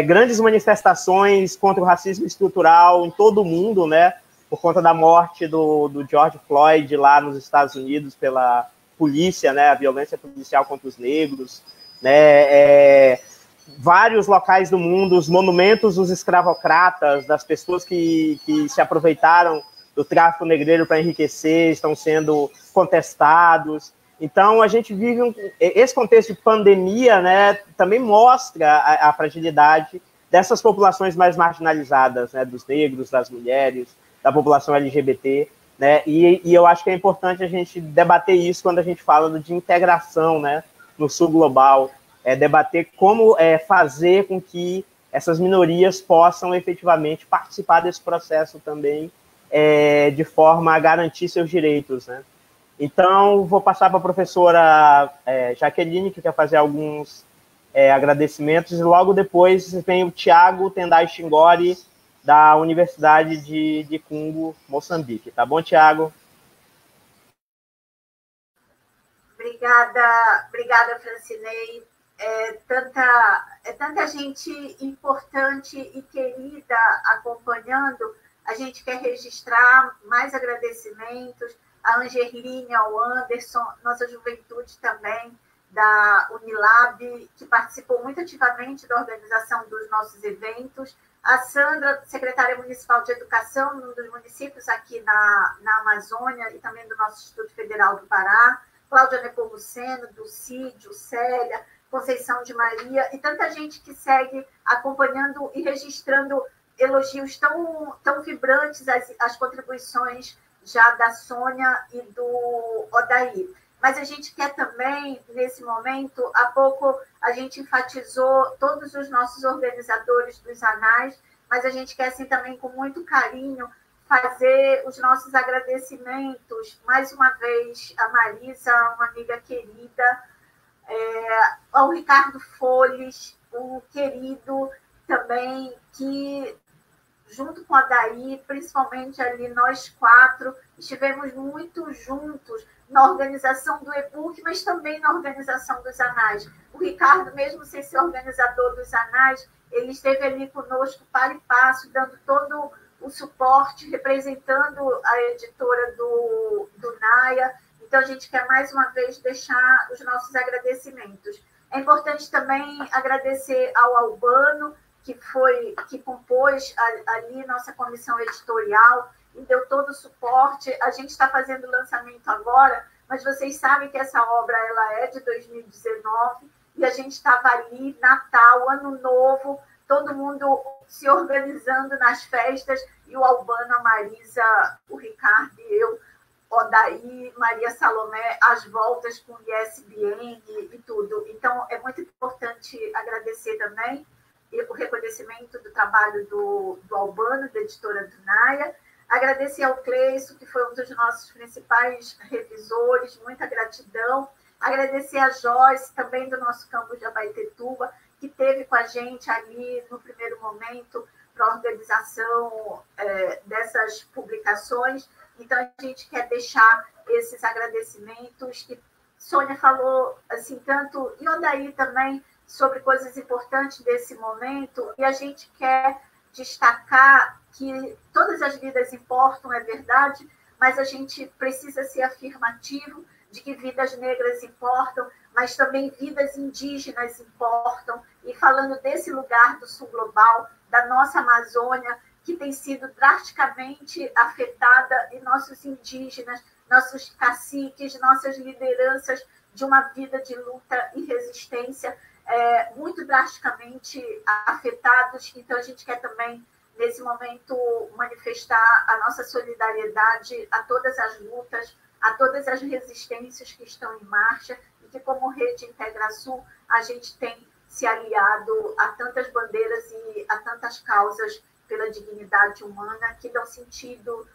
[SPEAKER 2] Grandes manifestações contra o racismo estrutural em todo o mundo, né? Por conta da morte do George Floyd lá nos Estados Unidos pela polícia, né? A violência policial contra os negros, né? Vários locais do mundo, os monumentos dos escravocratas, das pessoas que se aproveitaram do tráfico negreiro para enriquecer, estão sendo contestados. Então, a gente vive esse contexto de pandemia, né, também mostra a fragilidade dessas populações mais marginalizadas, né, dos negros, das mulheres, da população LGBT, né, e eu acho que é importante a gente debater isso quando a gente fala de integração, né, no sul global, debater como fazer com que essas minorias possam efetivamente participar desse processo também, de forma a garantir seus direitos, né. Então, vou passar para a professora Jaqueline, que quer fazer alguns agradecimentos, e logo depois vem o Tiago Tendai Xingori, da Universidade de Cungo, Moçambique. Tá bom, Tiago?
[SPEAKER 1] Obrigada, Francinei. Tanta gente importante e querida acompanhando. A gente quer registrar mais agradecimentos, a Angeline, ao Anderson, nossa juventude também, da Unilab, que participou muito ativamente da organização dos nossos eventos, a Sandra, secretária municipal de educação, num dos municípios aqui na Amazônia, e também do nosso Instituto Federal do Pará, Cláudia Nepomuceno, do CID, Célia, Conceição de Maria, e tanta gente que segue acompanhando e registrando elogios tão vibrantes às contribuições já da Sônia e do Odair. Mas a gente quer também, nesse momento, há pouco a gente enfatizou todos os nossos organizadores dos anais, mas a gente quer, assim, também com muito carinho, fazer os nossos agradecimentos, mais uma vez, a Marisa, uma amiga querida, ao Ricardo Folles, um querido também, que junto com a Daí, principalmente ali nós quatro, estivemos muito juntos na organização do e-book, mas também na organização dos anais. O Ricardo, mesmo sem ser organizador dos anais, ele esteve ali conosco para e passo, dando todo o suporte, representando a editora do Naia. Então, a gente quer mais uma vez deixar os nossos agradecimentos. É importante também agradecer ao Albano, que compôs ali nossa comissão editorial e deu todo o suporte. A gente está fazendo o lançamento agora, mas vocês sabem que essa obra ela é de 2019 e a gente estava ali, Natal, Ano Novo, todo mundo se organizando nas festas, e o Albano, a Marisa, o Ricardo e eu, Odaí, Maria Salomé, as voltas com o ISBN e tudo. Então, é muito importante agradecer também o reconhecimento do trabalho do Albano, da editora do Naia. Agradecer ao Cleiso, que foi um dos nossos principais revisores, muita gratidão. Agradecer a Joyce, também do nosso campus de Abaetetuba, que esteve com a gente ali no primeiro momento para a organização dessas publicações. Então, a gente quer deixar esses agradecimentos. E Sônia falou, assim, tanto, e Odaí também, sobre coisas importantes desse momento, e a gente quer destacar que todas as vidas importam, é verdade, mas a gente precisa ser afirmativo de que vidas negras importam, mas também vidas indígenas importam, e falando desse lugar do sul global, da nossa Amazônia, que tem sido drasticamente afetada, e nossos indígenas, nossos caciques, nossas lideranças de uma vida de luta e resistência, muito drasticamente afetados. Então, a gente quer também, nesse momento, manifestar a nossa solidariedade a todas as lutas, a todas as resistências que estão em marcha, e que, como Rede IntegraSul, a gente tem se aliado a tantas bandeiras e a tantas causas pela dignidade humana que dão sentido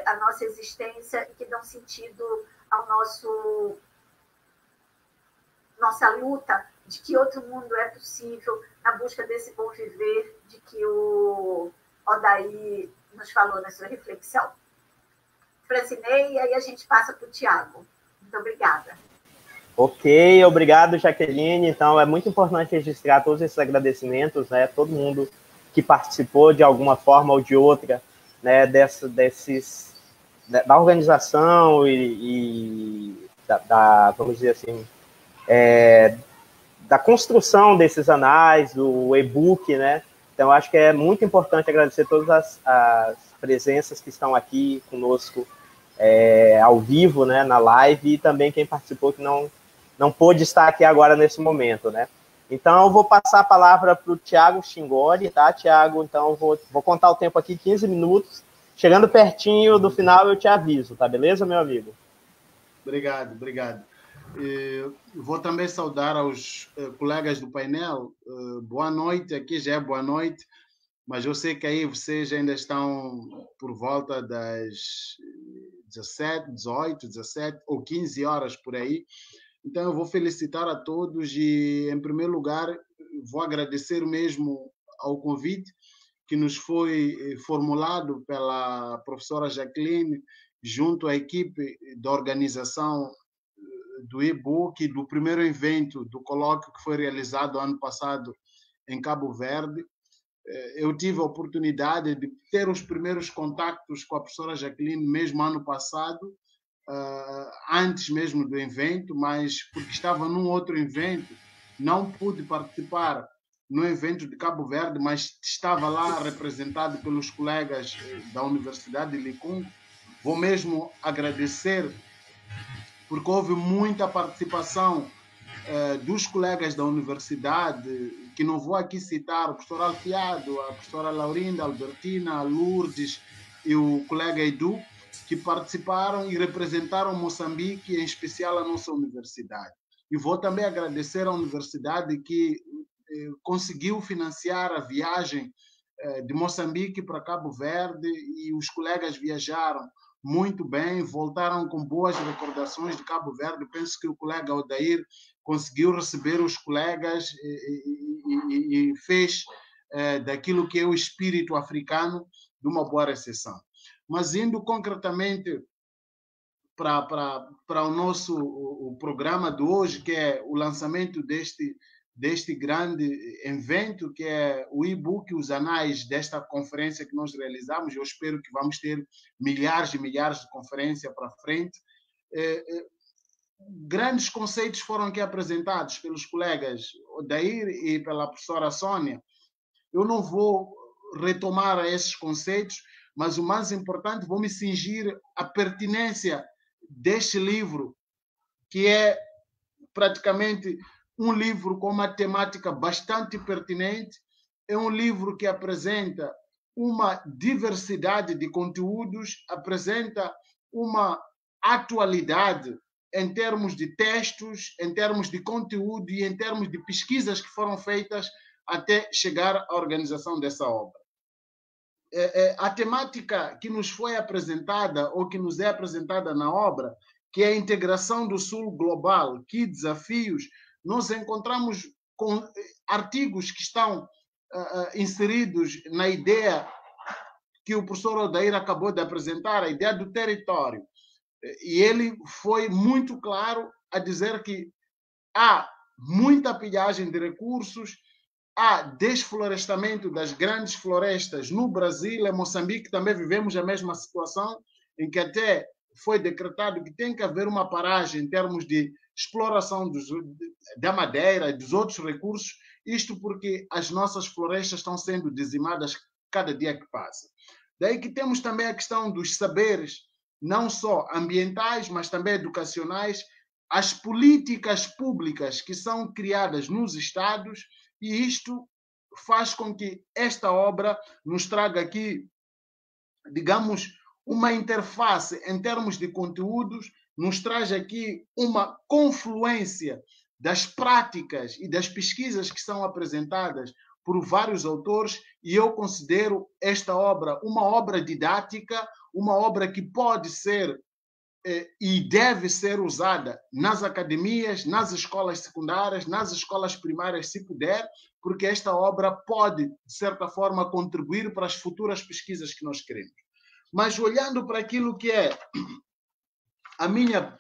[SPEAKER 1] à nossa existência e que dão sentido ao nossa luta de que outro mundo é possível, na busca desse bom viver de que o Odaí nos falou na sua reflexão. Francinei, e aí a gente passa para o Tiago. Muito obrigada.
[SPEAKER 2] Ok, obrigado, Jaqueline. Então, é muito importante registrar todos esses agradecimentos, né? Todo mundo que participou de alguma forma ou de outra, né? Da organização e vamos dizer assim, da construção desses anais, do e-book, né? Então, acho que é muito importante agradecer todas as presenças que estão aqui conosco ao vivo, né, na live, e também quem participou que não pôde estar aqui agora nesse momento, né? Então, eu vou passar a palavra para o Tiago Xingori, tá, Tiago? Então, vou contar o tempo aqui, 15 minutos. Chegando pertinho do final, eu te aviso, tá beleza, meu amigo?
[SPEAKER 5] Obrigado, obrigado. Vou também saudar aos colegas do painel. Boa noite, aqui já é boa noite, mas eu sei que aí vocês ainda estão por volta das 17, 18, 17 ou 15 horas por aí. Então, eu vou felicitar a todos e, em primeiro lugar, vou agradecer mesmo ao convite que nos foi formulado pela professora Jacqueline, junto à equipe da organização do e-book, do primeiro evento, do colóquio que foi realizado ano passado em Cabo Verde. Eu tive a oportunidade de ter os primeiros contactos com a professora Jacqueline mesmo ano passado, antes mesmo do evento, mas porque estava num outro evento, não pude participar no evento de Cabo Verde, mas estava lá representado pelos colegas da Universidade de Licum. Vou mesmo agradecer, porque houve muita participação dos colegas da universidade, que não vou aqui citar, o professor Alfiado, a professora Laurinda, a Albertina, a Lourdes e o colega Edu, que participaram e representaram Moçambique, em especial a nossa universidade. E vou também agradecer à universidade que conseguiu financiar a viagem de Moçambique para Cabo Verde, e os colegas viajaram muito bem, voltaram com boas recordações de Cabo Verde. Penso que o colega Odair conseguiu receber os colegas e fez daquilo que é o espírito africano de uma boa recepção. Mas indo concretamente para o nosso programa de hoje, que é o lançamento deste grande evento, que é o e-book, os anais desta conferência que nós realizamos. Eu espero que vamos ter milhares e milhares de conferências para frente. Grandes conceitos foram aqui apresentados pelos colegas Odair e pela professora Sônia. Eu não vou retomar esses conceitos, mas o mais importante, vou me cingir à pertinência deste livro, que é praticamente um livro com uma temática bastante pertinente. É um livro que apresenta uma diversidade de conteúdos, apresenta uma atualidade em termos de textos, em termos de conteúdo e em termos de pesquisas que foram feitas até chegar à organização dessa obra. A temática que nos foi apresentada, ou que nos é apresentada na obra, que é a integração do Sul global, que desafios, nós encontramos com artigos que estão inseridos na ideia que o professor Odair acabou de apresentar, a ideia do território. E ele foi muito claro a dizer que há muita pilhagem de recursos, há desflorestamento das grandes florestas no Brasil. Em Moçambique também vivemos a mesma situação, em que até foi decretado que tem que haver uma paragem em termos de exploração da madeira e dos outros recursos, isto porque as nossas florestas estão sendo dizimadas cada dia que passa. Daí que temos também a questão dos saberes, não só ambientais, mas também educacionais, as políticas públicas que são criadas nos estados, e isto faz com que esta obra nos traga aqui, digamos, uma interface em termos de conteúdos, nos traz aqui uma confluência das práticas e das pesquisas que são apresentadas por vários autores, e eu considero esta obra uma obra didática, uma obra que pode ser e deve ser usada nas academias, nas escolas secundárias, nas escolas primárias, se puder, porque esta obra pode, de certa forma, contribuir para as futuras pesquisas que nós queremos. Mas olhando para aquilo que é a minha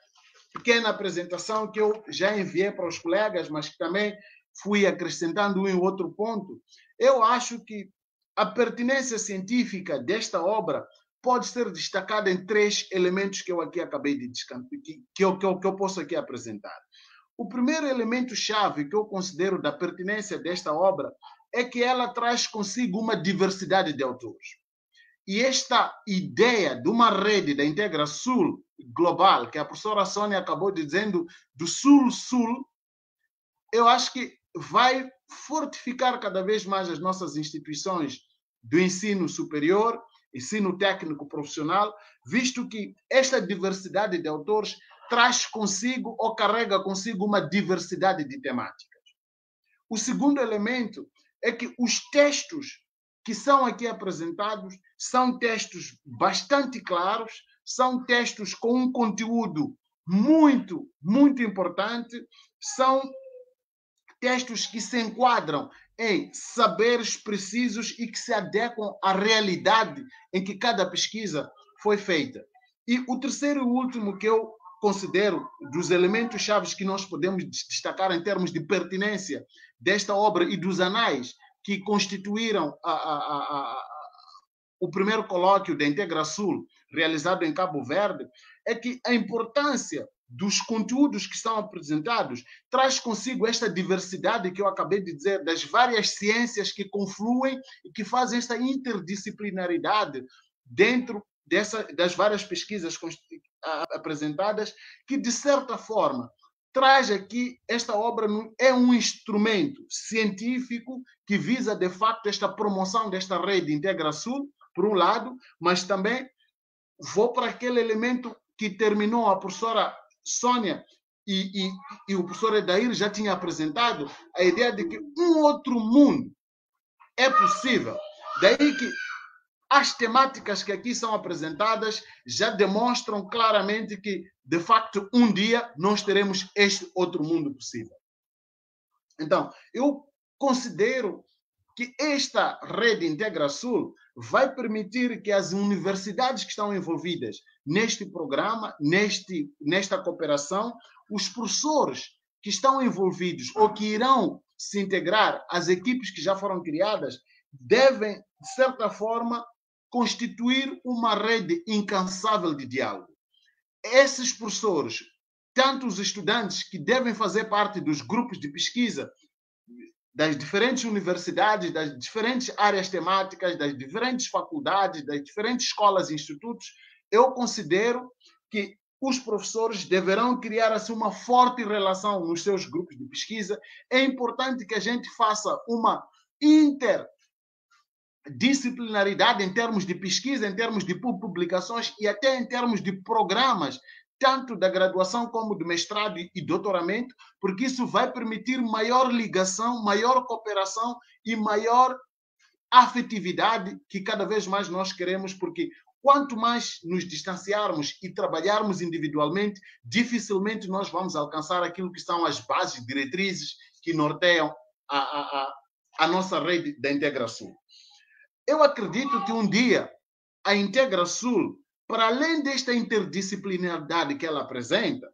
[SPEAKER 5] pequena apresentação, que eu já enviei para os colegas, mas que também fui acrescentando um outro ponto, eu acho que a pertinência científica desta obra pode ser destacada em 3 elementos que eu aqui acabei de que eu posso aqui apresentar. O primeiro elemento-chave que eu considero da pertinência desta obra é que ela traz consigo uma diversidade de autores. E esta ideia de uma rede da Integra Sul global, que a professora Sônia acabou de dizendo, do Sul-Sul, eu acho que vai fortificar cada vez mais as nossas instituições do ensino superior, ensino técnico profissional, visto que esta diversidade de autores traz consigo ou carrega consigo uma diversidade de temáticas. O segundo elemento é que os textos que são aqui apresentados são textos bastante claros, são textos com um conteúdo muito, muito importante, são textos que se enquadram em saberes precisos e que se adequam à realidade em que cada pesquisa foi feita. E o terceiro e último que eu considero dos elementos chaves que nós podemos destacar em termos de pertinência desta obra e dos anais que constituíram o primeiro colóquio da IntegraSul, realizado em Cabo Verde, é que a importância dos conteúdos que são apresentados traz consigo esta diversidade que eu acabei de dizer, das várias ciências que confluem e que fazem esta interdisciplinaridade dentro das várias pesquisas apresentadas, que, de certa forma, traz aqui, esta obra é um instrumento científico que visa, de facto, esta promoção desta rede IntegraSul, por um lado, mas também vou para aquele elemento que terminou a professora Sônia e o professor Edair já tinha apresentado, a ideia de que um outro mundo é possível. Daí que as temáticas que aqui são apresentadas já demonstram claramente que, de facto, um dia nós teremos este outro mundo possível. Então, eu considero que esta rede IntegraSul vai permitir que as universidades que estão envolvidas neste programa, nesta cooperação, os professores que estão envolvidos ou que irão se integrar às equipes que já foram criadas, devem, de certa forma, constituir uma rede incansável de diálogo. Esses professores, tanto os estudantes que devem fazer parte dos grupos de pesquisa das diferentes universidades, das diferentes áreas temáticas, das diferentes faculdades, das diferentes escolas e institutos, eu considero que os professores deverão criar assim uma forte relação nos seus grupos de pesquisa. É importante que a gente faça uma interdisciplinaridade em termos de pesquisa, em termos de publicações e até em termos de programas, tanto da graduação como do mestrado e doutoramento, porque isso vai permitir maior ligação, maior cooperação e maior afetividade que cada vez mais nós queremos, porque quanto mais nos distanciarmos e trabalharmos individualmente, dificilmente nós vamos alcançar aquilo que são as bases, diretrizes que norteiam a nossa rede da IntegraSul. Eu acredito que um dia a IntegraSul, para além desta interdisciplinaridade que ela apresenta,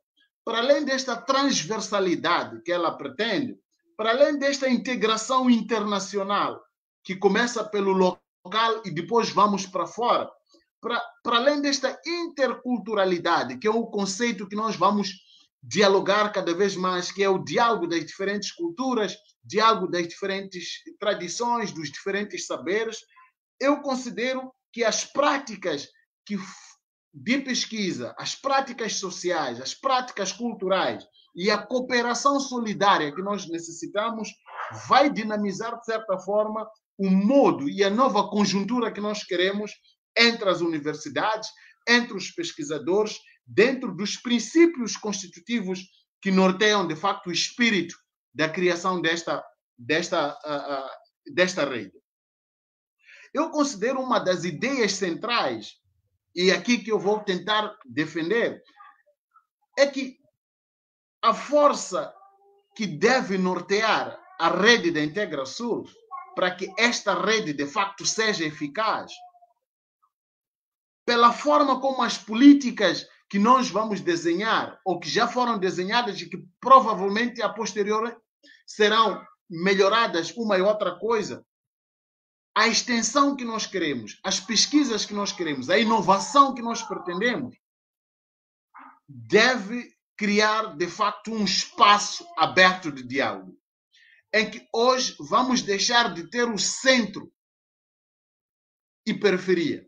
[SPEAKER 5] para além desta transversalidade que ela pretende, para além desta integração internacional, que começa pelo local e depois vamos para fora, para além desta interculturalidade, que é o conceito que nós vamos dialogar cada vez mais, que é o diálogo das diferentes culturas, diálogo das diferentes tradições, dos diferentes saberes, eu considero que as práticas de pesquisa, as práticas sociais, as práticas culturais e a cooperação solidária que nós necessitamos vai dinamizar, de certa forma, o modo e a nova conjuntura que nós queremos entre as universidades, entre os pesquisadores, dentro dos princípios constitutivos que norteiam, de facto, o espírito da criação desta rede. Eu considero uma das ideias centrais, e aqui que eu vou tentar defender, é que a força que deve nortear a rede da IntegraSul, para que esta rede, de facto, seja eficaz, pela forma como as políticas que nós vamos desenhar, ou que já foram desenhadas e que provavelmente a posteriori serão melhoradas uma e outra coisa, a extensão que nós queremos, as pesquisas que nós queremos, a inovação que nós pretendemos, deve criar, de facto, um espaço aberto de diálogo, em que hoje vamos deixar de ter o centro e periferia,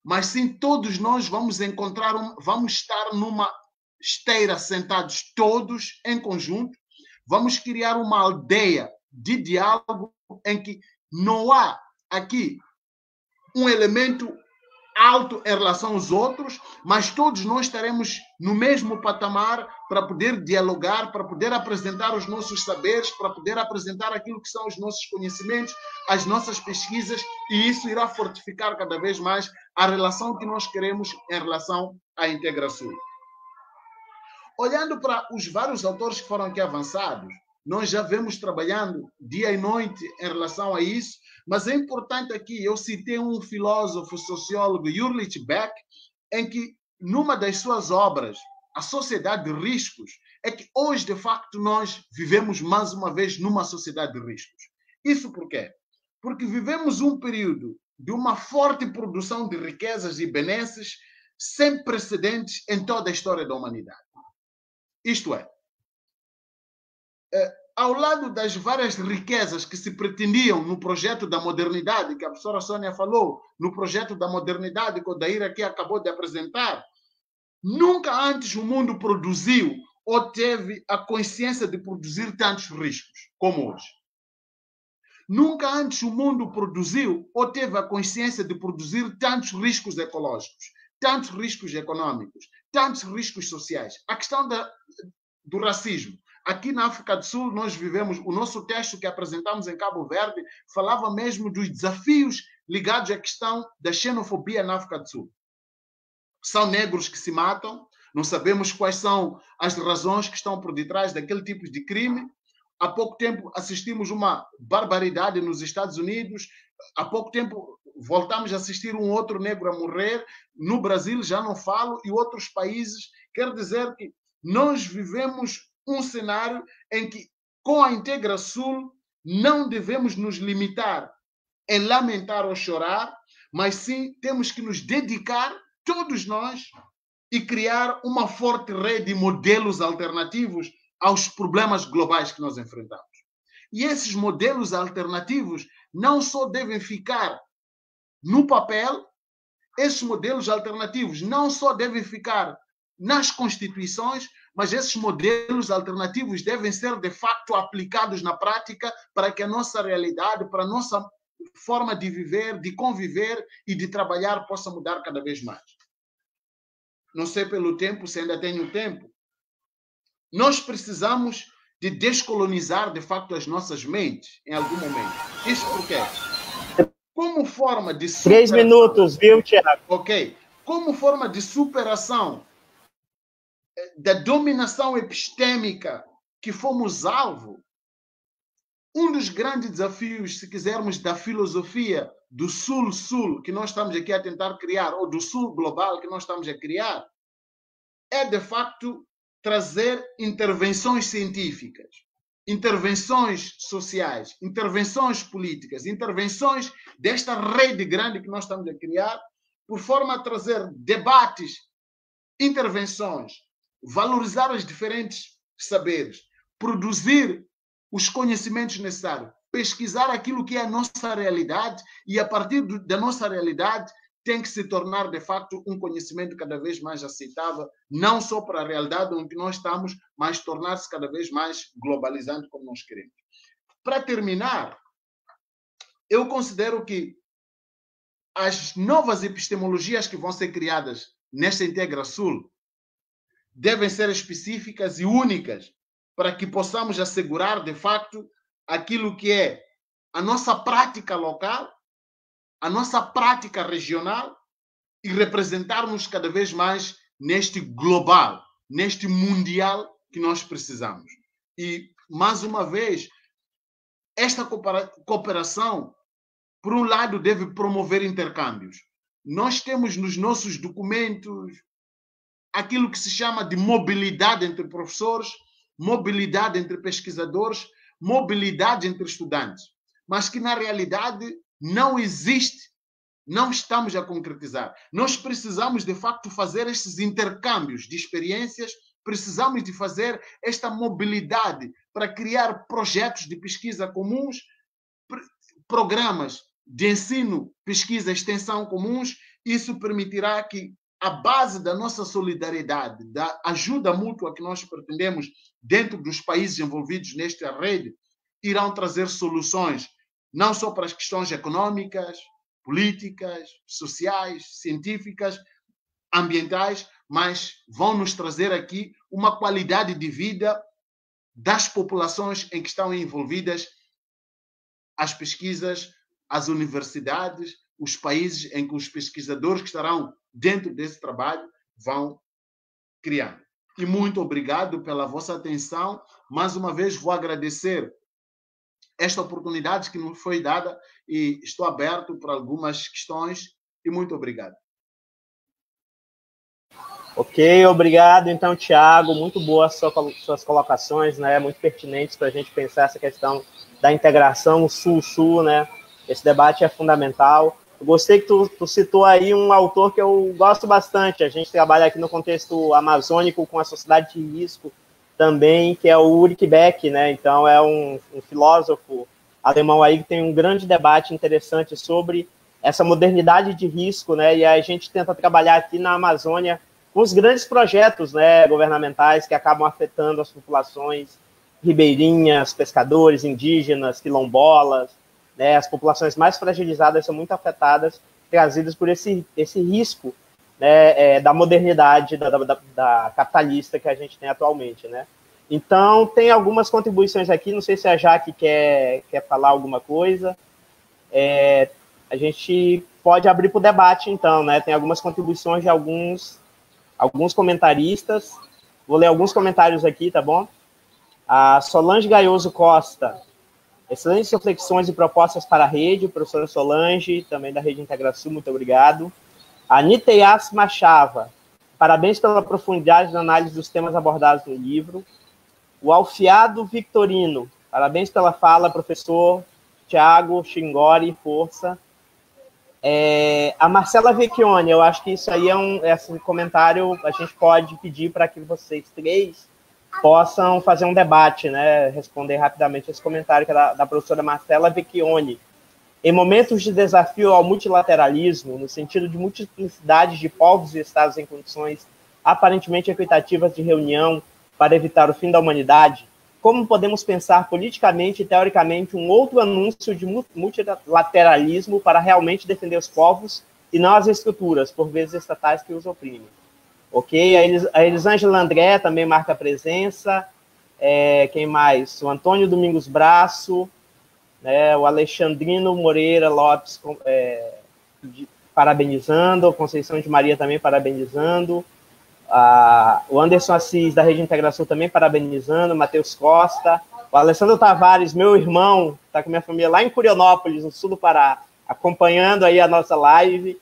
[SPEAKER 5] mas sim todos nós vamos vamos estar numa esteira sentados todos em conjunto, Vamos criar uma aldeia de diálogo em que não há aqui um elemento alto em relação aos outros, mas todos nós estaremos no mesmo patamar para poder dialogar, para poder apresentar os nossos saberes, para poder apresentar aquilo que são os nossos conhecimentos, as nossas pesquisas, e isso irá fortificar cada vez mais a relação que nós queremos em relação à Integrasul. Olhando para os vários autores que foram aqui avançados, nós já vemos trabalhando dia e noite em relação a isso, mas é importante aqui, eu citei um filósofo, sociólogo, Ulrich Beck, em que, numa das suas obras, A Sociedade de Riscos, é que hoje, de facto, nós vivemos mais uma vez numa sociedade de riscos. Isso por quê? Porque vivemos um período de uma forte produção de riquezas e benesses sem precedentes em toda a história da humanidade. Isto é, ao lado das várias riquezas que se pretendiam no projeto da modernidade, que a professora Sônia falou, no projeto da modernidade que o Odair aqui acabou de apresentar, nunca antes o mundo produziu ou teve a consciência de produzir tantos riscos como hoje. Nunca antes o mundo produziu ou teve a consciência de produzir tantos riscos ecológicos, tantos riscos econômicos, tantos riscos sociais. A questão do racismo. Aqui na África do Sul, nós vivemos, o nosso texto que apresentamos em Cabo Verde falava mesmo dos desafios ligados à questão da xenofobia na África do Sul. São negros que se matam, não sabemos quais são as razões que estão por detrás daquele tipo de crime. Há pouco tempo assistimos uma barbaridade nos Estados Unidos, há pouco tempo voltamos a assistir um outro negro a morrer, no Brasil já não falo, e outros países. Quer dizer que nós vivemos um cenário em que, com a Integrasul, não devemos nos limitar em lamentar ou chorar, mas sim temos que nos dedicar, todos nós, e criar uma forte rede de modelos alternativos aos problemas globais que nós enfrentamos. E esses modelos alternativos não só devem ficar no papel, esses modelos alternativos não só devem ficar nas constituições, mas esses modelos alternativos devem ser, de facto, aplicados na prática para que a nossa realidade, para a nossa forma de viver, de conviver e de trabalhar possa mudar cada vez mais. Não sei pelo tempo, se ainda tenho tempo. Nós precisamos de descolonizar, de facto, as nossas mentes em algum momento. Isso por quê? Como forma de superação...
[SPEAKER 2] 3 minutos, viu, Tiago?
[SPEAKER 5] Ok. Como forma de superação da dominação epistêmica que fomos alvo, um dos grandes desafios, se quisermos, da filosofia do Sul-Sul que nós estamos aqui a tentar criar, ou do Sul global que nós estamos a criar, é, de facto, trazer intervenções científicas, intervenções sociais, intervenções políticas, intervenções desta rede grande que nós estamos a criar, por forma a trazer debates, intervenções, valorizar os diferentes saberes, produzir os conhecimentos necessários, pesquisar aquilo que é a nossa realidade e, a partir da nossa realidade, tem que se tornar, de facto, um conhecimento cada vez mais aceitável, não só para a realidade onde nós estamos, mas tornar-se cada vez mais globalizante como nós queremos. Para terminar, eu considero que as novas epistemologias que vão ser criadas nesta Integrasul devem ser específicas e únicas para que possamos assegurar, de facto, aquilo que é a nossa prática local, a nossa prática regional e representarmos cada vez mais neste global, neste mundial que nós precisamos. E, mais uma vez, esta cooperação, por um lado, deve promover intercâmbios. Nós temos nos nossos documentos aquilo que se chama de mobilidade entre professores, mobilidade entre pesquisadores, mobilidade entre estudantes, mas que na realidade não existe, não estamos a concretizar. Nós precisamos, de facto, fazer estes intercâmbios de experiências, precisamos de fazer esta mobilidade para criar projetos de pesquisa comuns, programas de ensino, pesquisa e extensão comuns. Isso permitirá que a base da nossa solidariedade, da ajuda mútua que nós pretendemos dentro dos países envolvidos nesta rede, irão trazer soluções, não só para as questões econômicas, políticas, sociais, científicas, ambientais, mas vão nos trazer aqui uma qualidade de vida das populações em que estão envolvidas as pesquisas, as universidades, os países em que os pesquisadores que estarão dentro desse trabalho vão criar. E muito obrigado pela vossa atenção. Mais uma vez vou agradecer esta oportunidade que nos foi dada e estou aberto para algumas questões e muito obrigado.
[SPEAKER 2] Ok, obrigado. Então, Thiago, muito boas suas colocações, né? Muito pertinentes para a gente pensar essa questão da integração Sul-Sul, né? Esse debate é fundamental. Eu gostei que tu citou aí um autor que eu gosto bastante. A gente trabalha aqui no contexto amazônico com a sociedade de risco também, que é o Ulrich Beck, né? Então, é um filósofo alemão aí que tem um grande debate interessante sobre essa modernidade de risco, né? E a gente tenta trabalhar aqui na Amazônia com os grandes projetos, né, governamentais que acabam afetando as populações ribeirinhas, pescadores, indígenas, quilombolas, né? As populações mais fragilizadas são muito afetadas, trazidas por esse risco, né, da modernidade, da capitalista que a gente tem atualmente, né? Então, tem algumas contribuições aqui, não sei se a Jaque quer falar alguma coisa. A gente pode abrir para o debate, então, né? Tem algumas contribuições de alguns comentaristas. Vou ler alguns comentários aqui, tá bom? A Solange Gaioso Costa, excelentes reflexões e propostas para a rede, professora Solange, também da Rede IntegraSul, muito obrigado. A Anitta Yas Machava, parabéns pela profundidade na análise dos temas abordados no livro. O Alfiado Victorino, parabéns pela fala, professor Thiago Xingori, força. A Marcela Vecchione, eu acho que isso aí esse comentário a gente pode pedir para que vocês três possam fazer um debate, né? Responder rapidamente esse comentário que é da professora Marcela Vecchione. Em momentos de desafio ao multilateralismo, no sentido de multiplicidade de povos e estados em condições aparentemente equitativas de reunião para evitar o fim da humanidade, como podemos pensar politicamente e teoricamente um outro anúncio de multilateralismo para realmente defender os povos e não as estruturas, por vezes estatais, que os oprimem? Ok? A Elisângela André também marca presença. Quem mais? O Antônio Domingos Braço, né? O Alexandrino Moreira Lopes parabenizando, a Conceição de Maria também parabenizando. O Anderson Assis, da Rede IntegraSul, também parabenizando, Matheus Costa, o Alessandro Tavares, meu irmão, está com minha família lá em Curionópolis, no sul do Pará, acompanhando aí a nossa live.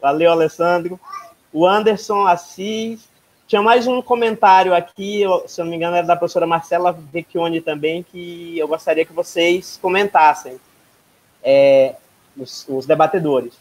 [SPEAKER 2] Valeu, Alessandro. O Anderson Assis, tinha mais um comentário aqui, se eu não me engano, era da professora Marcela Vecchione também, que eu gostaria que vocês comentassem, os debatedores.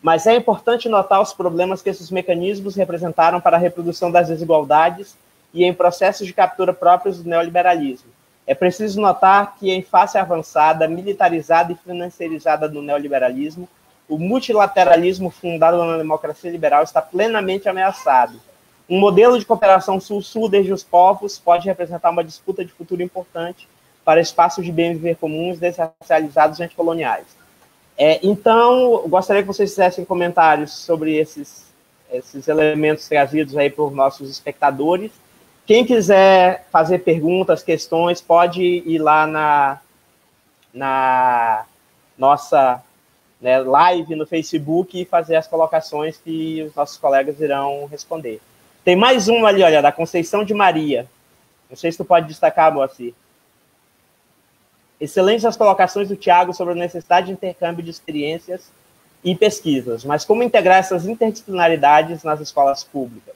[SPEAKER 2] Mas é importante notar os problemas que esses mecanismos representaram para a reprodução das desigualdades e em processos de captura próprios do neoliberalismo. É preciso notar que, em face avançada, militarizada e financiarizada do neoliberalismo, o multilateralismo fundado na democracia liberal está plenamente ameaçado. Um modelo de cooperação sul-sul desde os povos pode representar uma disputa de futuro importante para espaços de bem viver comuns, desracializados e anticoloniais. Então, eu gostaria que vocês fizessem comentários sobre esses elementos trazidos aí por nossos espectadores. Quem quiser fazer perguntas, questões, pode ir lá na nossa, né, live no Facebook e fazer as colocações que os nossos colegas irão responder. Tem mais uma ali, olha, da Conceição de Maria. Não sei se tu pode destacar, Moacir. Excelentes as colocações do Thiago sobre a necessidade de intercâmbio de experiências e pesquisas, mas como integrar essas interdisciplinaridades nas escolas públicas?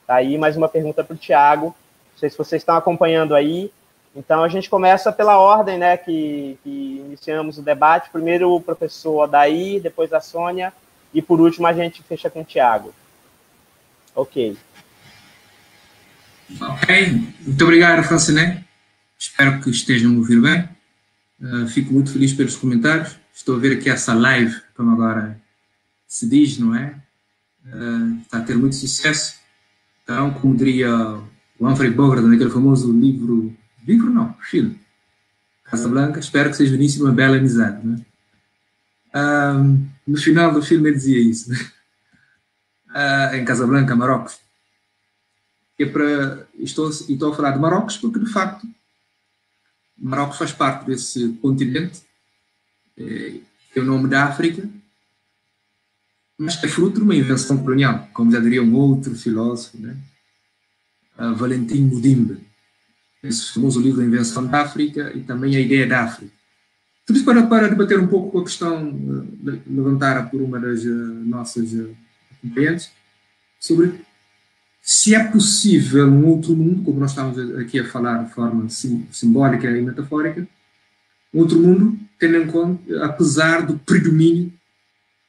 [SPEAKER 2] Tá aí mais uma pergunta para o Thiago. Não sei se vocês estão acompanhando aí. Então, a gente começa pela ordem, né, que iniciamos o debate. Primeiro o professor Odair, depois a Sônia, e por último a gente fecha com o Thiago. Ok.
[SPEAKER 3] Ok. Muito obrigado, Franciné. Espero que estejam a ouvir bem. Fico muito feliz pelos comentários. Estou a ver aqui essa live, como agora se diz, não é? está a ter muito sucesso. Então, como diria o Humphrey Bogart, naquele famoso livro não, filme, Casablanca, espero que seja o início de uma bela amizade. Né? No final do filme ele dizia isso, né? Em Casablanca, Marrocos. Estou a falar de Marrocos porque, de facto, Marrocos faz parte desse continente, que é o nome da África, mas que é fruto de uma invenção colonial, como já diria um outro filósofo, né? Valentim Mudimbe, esse famoso livro A Invenção da África e também A Ideia da África. Tudo isso para debater um pouco com a questão levantada por uma das nossas companheiras sobre se é possível um outro mundo, como nós estamos aqui a falar de forma simbólica e metafórica, um outro mundo, tendo em conta, apesar do predomínio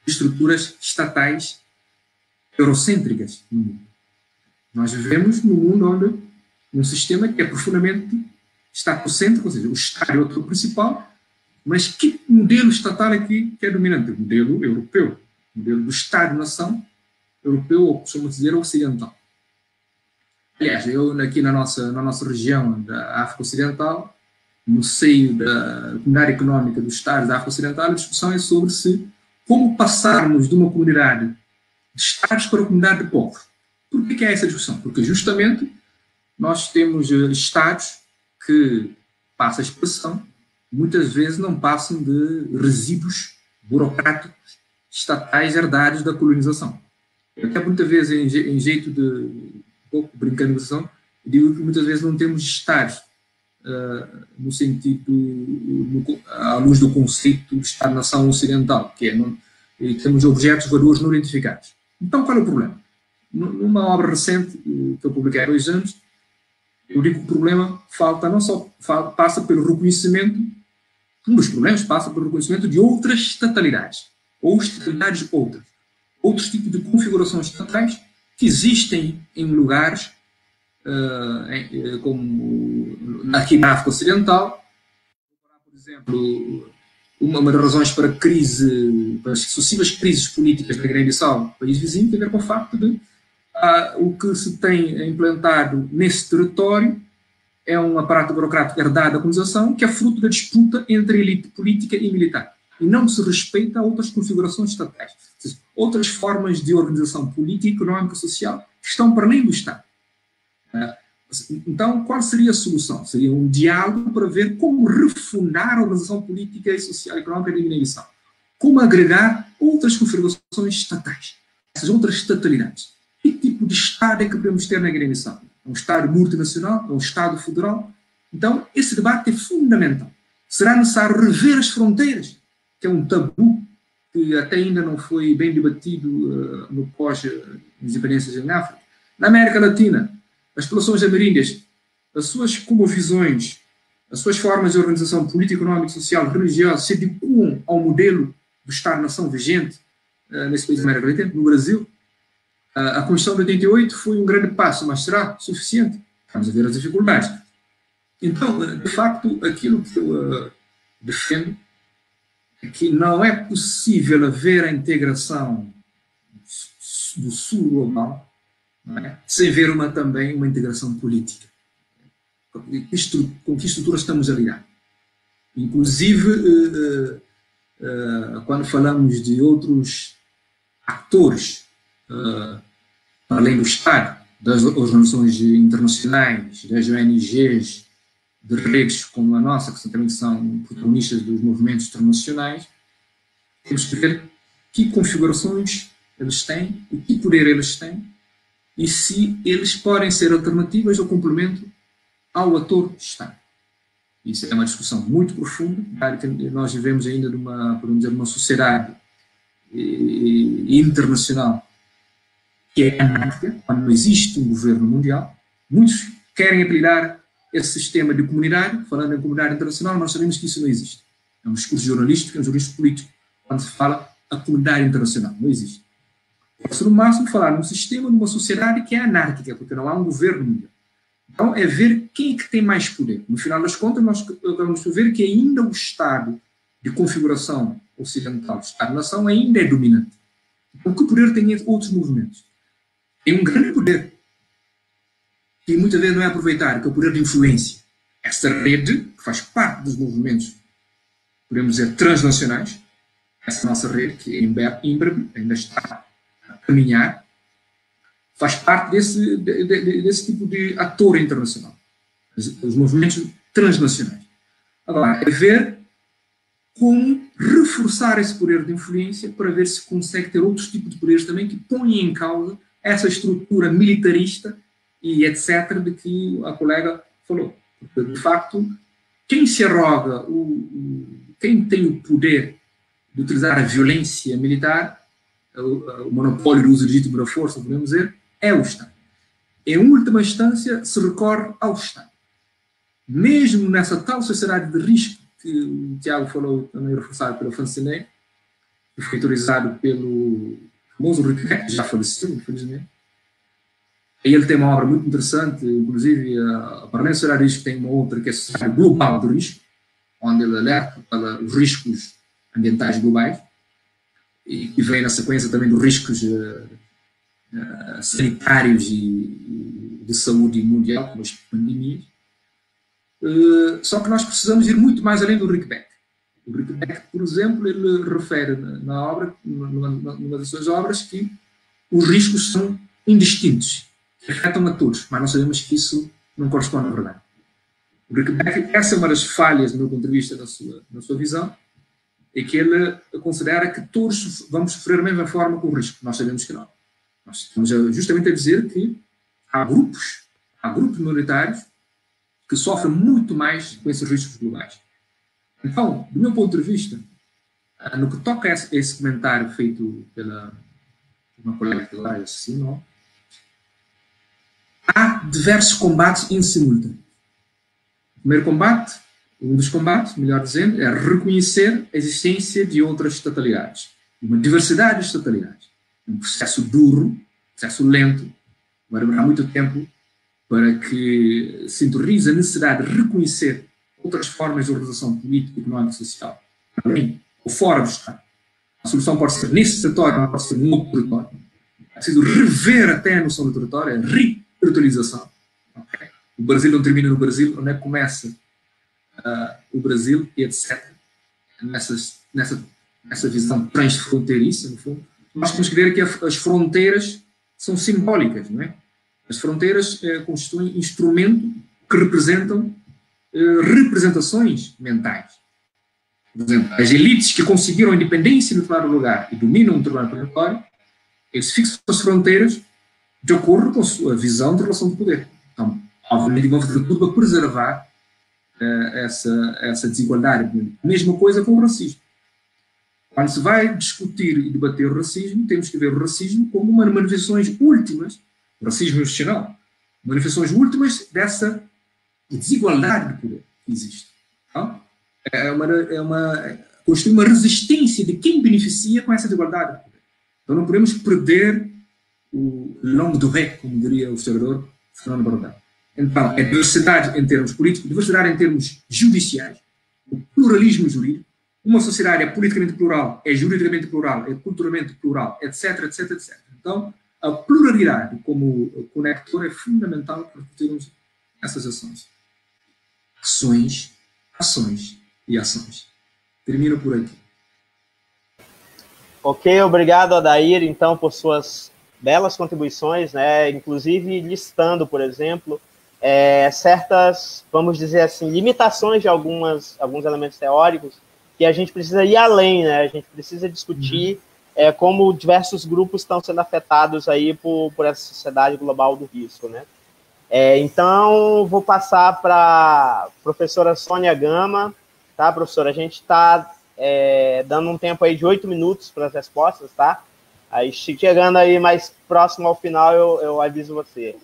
[SPEAKER 3] de estruturas estatais eurocêntricas no mundo. Nós vivemos num mundo onde um sistema que é profundamente estatocêntrico, ou seja, o Estado é o principal, mas que modelo estatal aqui que é dominante? O modelo europeu, o modelo do Estado-nação europeu, ou costumamos dizer ocidental. Aliás, eu aqui na nossa região da África Ocidental, no seio da comunidade económica dos Estados da África Ocidental, a discussão é sobre como passarmos de uma comunidade de Estados para uma comunidade de povos. Por que é essa discussão? Porque justamente nós temos Estados que, passa a expressão, muitas vezes não passam de resíduos burocráticos estatais herdados da colonização. Até muitas vezes, em jeito de pouco brincanização, digo que muitas vezes não temos Estados no sentido, à luz do conceito de Estado-nação ocidental, que é temos objetos valores não identificados. Então, qual é o problema? Numa obra recente que eu publiquei há 2 anos, eu digo que o problema passa pelo reconhecimento, um dos problemas passa pelo reconhecimento de outras estatalidades, ou estatalidades outros tipos de configurações estatais que existem em lugares como aqui na África Ocidental. Por exemplo, uma das razões para as sucessivas crises políticas da Guiné-Bissau, país vizinho, tem a ver com o facto de o que se tem implantado nesse território é um aparato burocrático herdado da colonização que é fruto da disputa entre a elite política e militar. E não se respeita a outras configurações estatais, ou seja, outras formas de organização política, económica e social que estão para além do Estado. Então, qual seria a solução? Seria um diálogo para ver como refundar a organização política e social e económica da Guiné-Bissau. Como agregar outras configurações estatais, essas outras estatalidades. Que tipo de Estado é que podemos ter na Guiné-Bissau? É um Estado multinacional? É um Estado federal? Então, esse debate é fundamental. Será necessário rever as fronteiras, que é um tabu que até ainda não foi bem debatido no pós-independências em África. Na América Latina, as populações ameríndias, as suas cosmovisões, as suas formas de organização política, económica, social, religiosa se adequam ao modelo do Estado-nação vigente nesse país da América Latina, no Brasil. A Constituição de 88 foi um grande passo, mas será suficiente? Vamos a ver as dificuldades. Então, de facto, aquilo que eu defendo é que não é possível haver a integração do Sul global, não é? Sem ver também uma integração política. Com que estrutura estamos a lidar? Inclusive, quando falamos de outros atores, além do Estado, das organizações internacionais, das ONGs, de redes como a nossa, que também são protagonistas dos movimentos internacionais, temos que ver que configurações eles têm, e que poder eles têm, e se eles podem ser alternativas ou complemento ao ator Estado. Isso é uma discussão muito profunda, nós vivemos ainda numa sociedade internacional que é anárquica, quando não existe um governo mundial. Muitos querem apelidar esse sistema de comunidade, falando em comunidade internacional, mas nós sabemos que isso não existe. É um discurso jornalístico, é um discurso político, quando se fala a comunidade internacional. Não existe. Pode-se, no máximo, falar num sistema, numa sociedade que é anárquica, porque não há um governo mundial. Então, é ver quem é que tem mais poder. No final das contas, nós vamos ver que ainda o Estado de configuração ocidental, o Estado-nação, ainda é dominante. Então, que poder têm outros movimentos? Tem um grande poder, que muitas vezes não é aproveitado, que é o poder de influência. Essa rede, que faz parte dos movimentos, podemos dizer, transnacionais, essa nossa rede, que é íngreme, ainda está a caminhar, faz parte desse tipo de ator internacional, os movimentos transnacionais. Agora, é ver como reforçar esse poder de influência para ver se consegue ter outros tipos de poderes também que põem em causa essa estrutura militarista e etc. de que a colega falou. Porque, de facto, quem se arroga, quem tem o poder de utilizar a violência militar, o monopólio do uso legítimo da força, podemos dizer, é o Estado. Em última instância, se recorre ao Estado. Mesmo nessa tal sociedade de risco que o Tiago falou, também reforçado pelo Francenet, que foi autorizado pelo famoso Riquet, que já faleceu, infelizmente. E ele tem uma obra muito interessante, inclusive, para além da sociedade de risco, tem uma outra que é a sociedade global de risco, onde ele alerta para os riscos ambientais globais, e que vem na sequência também dos riscos sanitários e de saúde mundial, como as pandemias. Só que nós precisamos ir muito mais além do Rick Beck. O Rick Beck, por exemplo, ele refere na obra, numa das suas obras, que os riscos são indistintos, que afetam a todos, mas nós sabemos que isso não corresponde à verdade. O Rick Beck, essa é uma das falhas, do meu ponto de vista, na sua visão, é que ele considera que todos vamos sofrer da mesma forma com o risco. Nós sabemos que não. Nós estamos justamente a dizer que há grupos minoritários que sofrem muito mais com esses riscos globais. Então, do meu ponto de vista, no que toca a esse comentário feito pela uma colega que lá assinou, há diversos combates em simultâneo. O primeiro combate, um dos combates, melhor dizendo, é reconhecer a existência de outras estatalidades, uma diversidade de estatalidades. Um processo duro, um processo lento, vai demorar muito tempo para que se interiorize a necessidade de reconhecer outras formas de organização política, económica e social, além ou fora do Estado. A solução pode ser nesse território, não pode ser no outro território. É preciso rever até a noção do território, a re-territorialização. Okay? O Brasil não termina no Brasil, onde é que começa o Brasil, e etc. Nessa visão transfronteiriça, no fundo. Nós temos que ver que as fronteiras são simbólicas, não é? As fronteiras constituem instrumentos que representam representações mentais. Por exemplo, as elites que conseguiram a independência em determinado lugar e dominam um determinado território, eles fixam as fronteiras de acordo com a sua visão de relação de poder. Então, obviamente, vão fazer tudo para preservar essa desigualdade. A mesma coisa com o racismo. Quando se vai discutir e debater o racismo, temos que ver o racismo como uma das manifestações últimas, o racismo institucional, manifestações últimas dessa desigualdade de poder que existe. Então, constitui uma resistência de quem beneficia com essa desigualdade de poder. Então não podemos perder o longue durée, como diria o historiador Fernando Brodel. Então, é diversidade em termos políticos, diversidade em termos judiciais, o pluralismo jurídico. Uma sociedade é politicamente plural, é juridicamente plural, é culturalmente plural, etc, etc, etc. Então, a pluralidade como conector é fundamental para termos essas ações. Ações e ações. Termino por aqui.
[SPEAKER 2] Ok, obrigado, Adair, então, por suas belas contribuições, né? Inclusive listando, por exemplo, certas, vamos dizer assim, limitações de alguns elementos teóricos que a gente precisa ir além, né? A gente precisa discutir como diversos grupos estão sendo afetados aí por essa sociedade global do risco, né? Então, vou passar para a professora Sônia Gama, tá, professora? A gente está dando um tempo aí de 8 minutos para as respostas, tá? Aí, chegando aí mais próximo ao final, eu aviso você.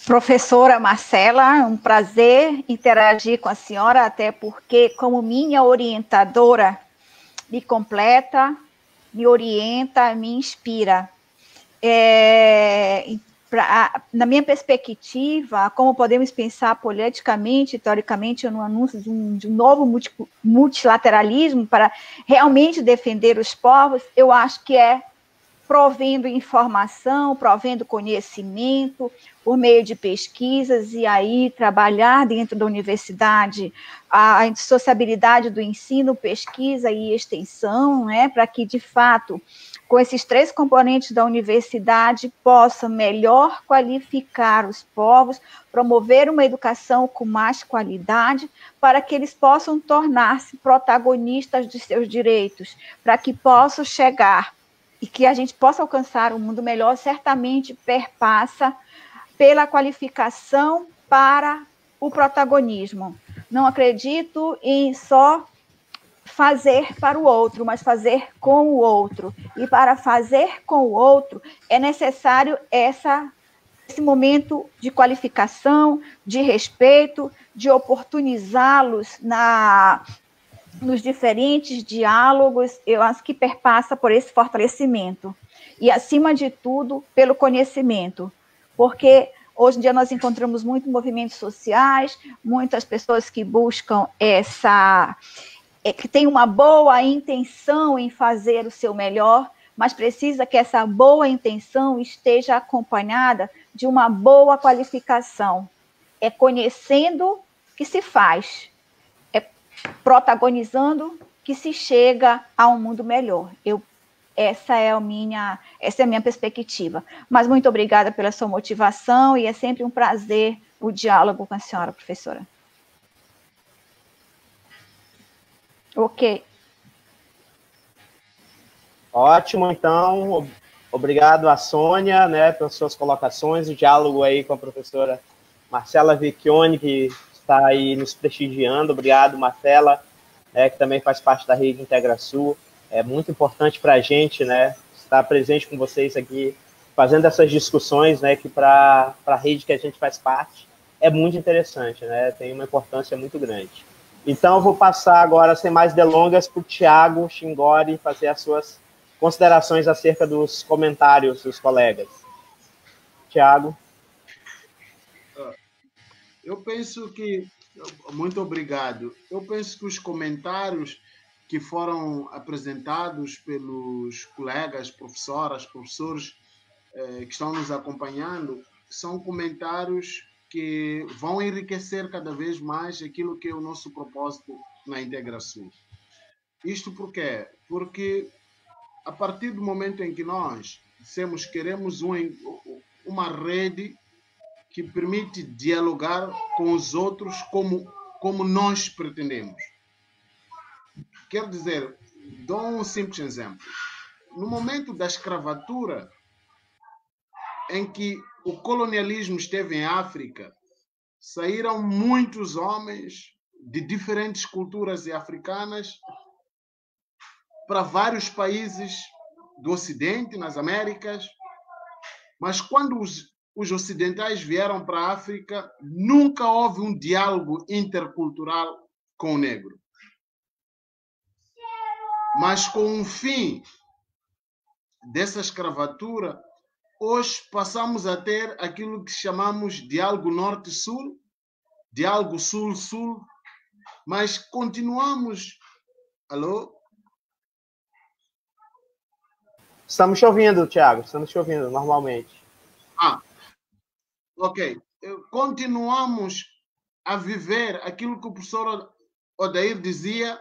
[SPEAKER 4] Professora Marcela, é um prazer interagir com a senhora, até porque, como minha orientadora, me completa, me orienta, me inspira. na minha perspectiva, como podemos pensar politicamente, teoricamente, no anúncio de um novo multilateralismo para realmente defender os povos, eu acho que é provendo informação, provendo conhecimento, por meio de pesquisas, e aí trabalhar dentro da universidade a indissociabilidade do ensino, pesquisa e extensão, né, para que, de fato, com esses 3 componentes da universidade, possa melhor qualificar os povos, promover uma educação com mais qualidade, para que eles possam tornar-se protagonistas de seus direitos, para que possam chegar e que a gente possa alcançar um mundo melhor, certamente perpassa pela qualificação para o protagonismo. Não acredito em só fazer para o outro, mas fazer com o outro. E para fazer com o outro, é necessário esse momento de qualificação, de respeito, de oportunizá-los nos diferentes diálogos. Eu acho que perpassa por esse fortalecimento. E, acima de tudo, pelo conhecimento. Porque hoje em dia nós encontramos muitos movimentos sociais, muitas pessoas que buscam que tem uma boa intenção em fazer o seu melhor, mas precisa que essa boa intenção esteja acompanhada de uma boa qualificação. É conhecendo que se faz, é protagonizando que se chega a um mundo melhor. Essa é a minha perspectiva. Mas muito obrigada pela sua motivação, e é sempre um prazer o diálogo com a senhora, professora. Ok.
[SPEAKER 2] Ótimo, então, obrigado a Sônia, né, pelas suas colocações, o diálogo aí com a professora Marcela Vecchione, que está aí nos prestigiando. Obrigado, Marcela, né, que também faz parte da Rede IntegraSul. É muito importante para a gente, né, estar presente com vocês aqui, fazendo essas discussões, né, que para a rede que a gente faz parte é muito interessante, né, tem uma importância muito grande. Então, eu vou passar agora, sem mais delongas, para o Tiago Chingori fazer as suas considerações acerca dos comentários dos colegas. Tiago.
[SPEAKER 5] Eu penso que... Muito obrigado. Eu penso que os comentários que foram apresentados pelos colegas, professoras, professores que estão nos acompanhando, são comentários que vão enriquecer cada vez mais aquilo que é o nosso propósito na IntegraSul. Isto por quê? Porque a partir do momento em que nós dissemos que queremos uma rede que permite dialogar com os outros como nós pretendemos. Quero dizer, dou um simples exemplo. No momento da escravatura, em que o colonialismo esteve em África, saíram muitos homens de diferentes culturas africanas para vários países do Ocidente, nas Américas, mas quando os ocidentais vieram para a África, nunca houve um diálogo intercultural com o negro. Mas com o fim dessa escravatura, hoje passamos a ter aquilo que chamamos de diálogo norte-sul, diálogo sul-sul, mas continuamos... Alô?
[SPEAKER 2] Estamos te ouvindo, Tiago, estamos te ouvindo normalmente.
[SPEAKER 5] Ok. Continuamos a viver aquilo que o professor Odair dizia,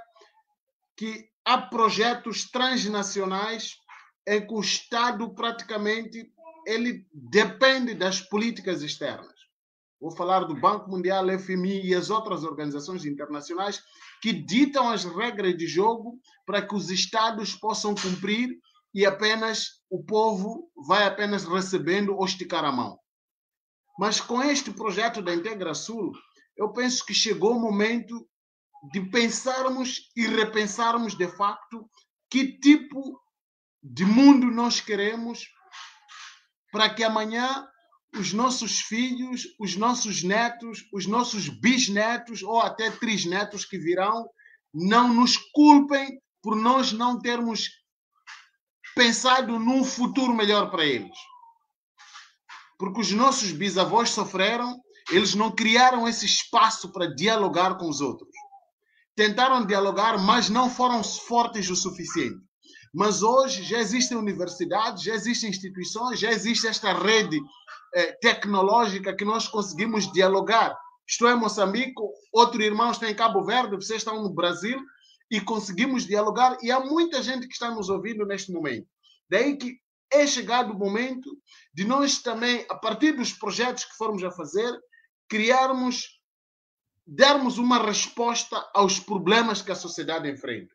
[SPEAKER 5] que há projetos transnacionais em que o Estado praticamente ele depende das políticas externas. Vou falar do Banco Mundial, FMI e as outras organizações internacionais que ditam as regras de jogo para que os Estados possam cumprir e apenas o povo vai apenas recebendo ou esticar a mão. Mas com este projeto da IntegraSul, eu penso que chegou o momento de pensarmos e repensarmos de facto que tipo de mundo nós queremos para que amanhã os nossos filhos, os nossos netos, os nossos bisnetos ou até trisnetos que virão não nos culpem por nós não termos pensado num futuro melhor para eles. porque os nossos bisavós sofreram, eles não criaram esse espaço para dialogar com os outros. Tentaram dialogar, mas não foram fortes o suficiente. Mas hoje já existem universidades, já existem instituições, já existe esta rede tecnológica que nós conseguimos dialogar. Estou em Moçambique, outro irmão está em Cabo Verde, vocês estão no Brasil, e conseguimos dialogar, e há muita gente que está nos ouvindo neste momento. Daí que é chegado o momento de nós também, a partir dos projetos que formos a fazer, darmos uma resposta aos problemas que a sociedade enfrenta.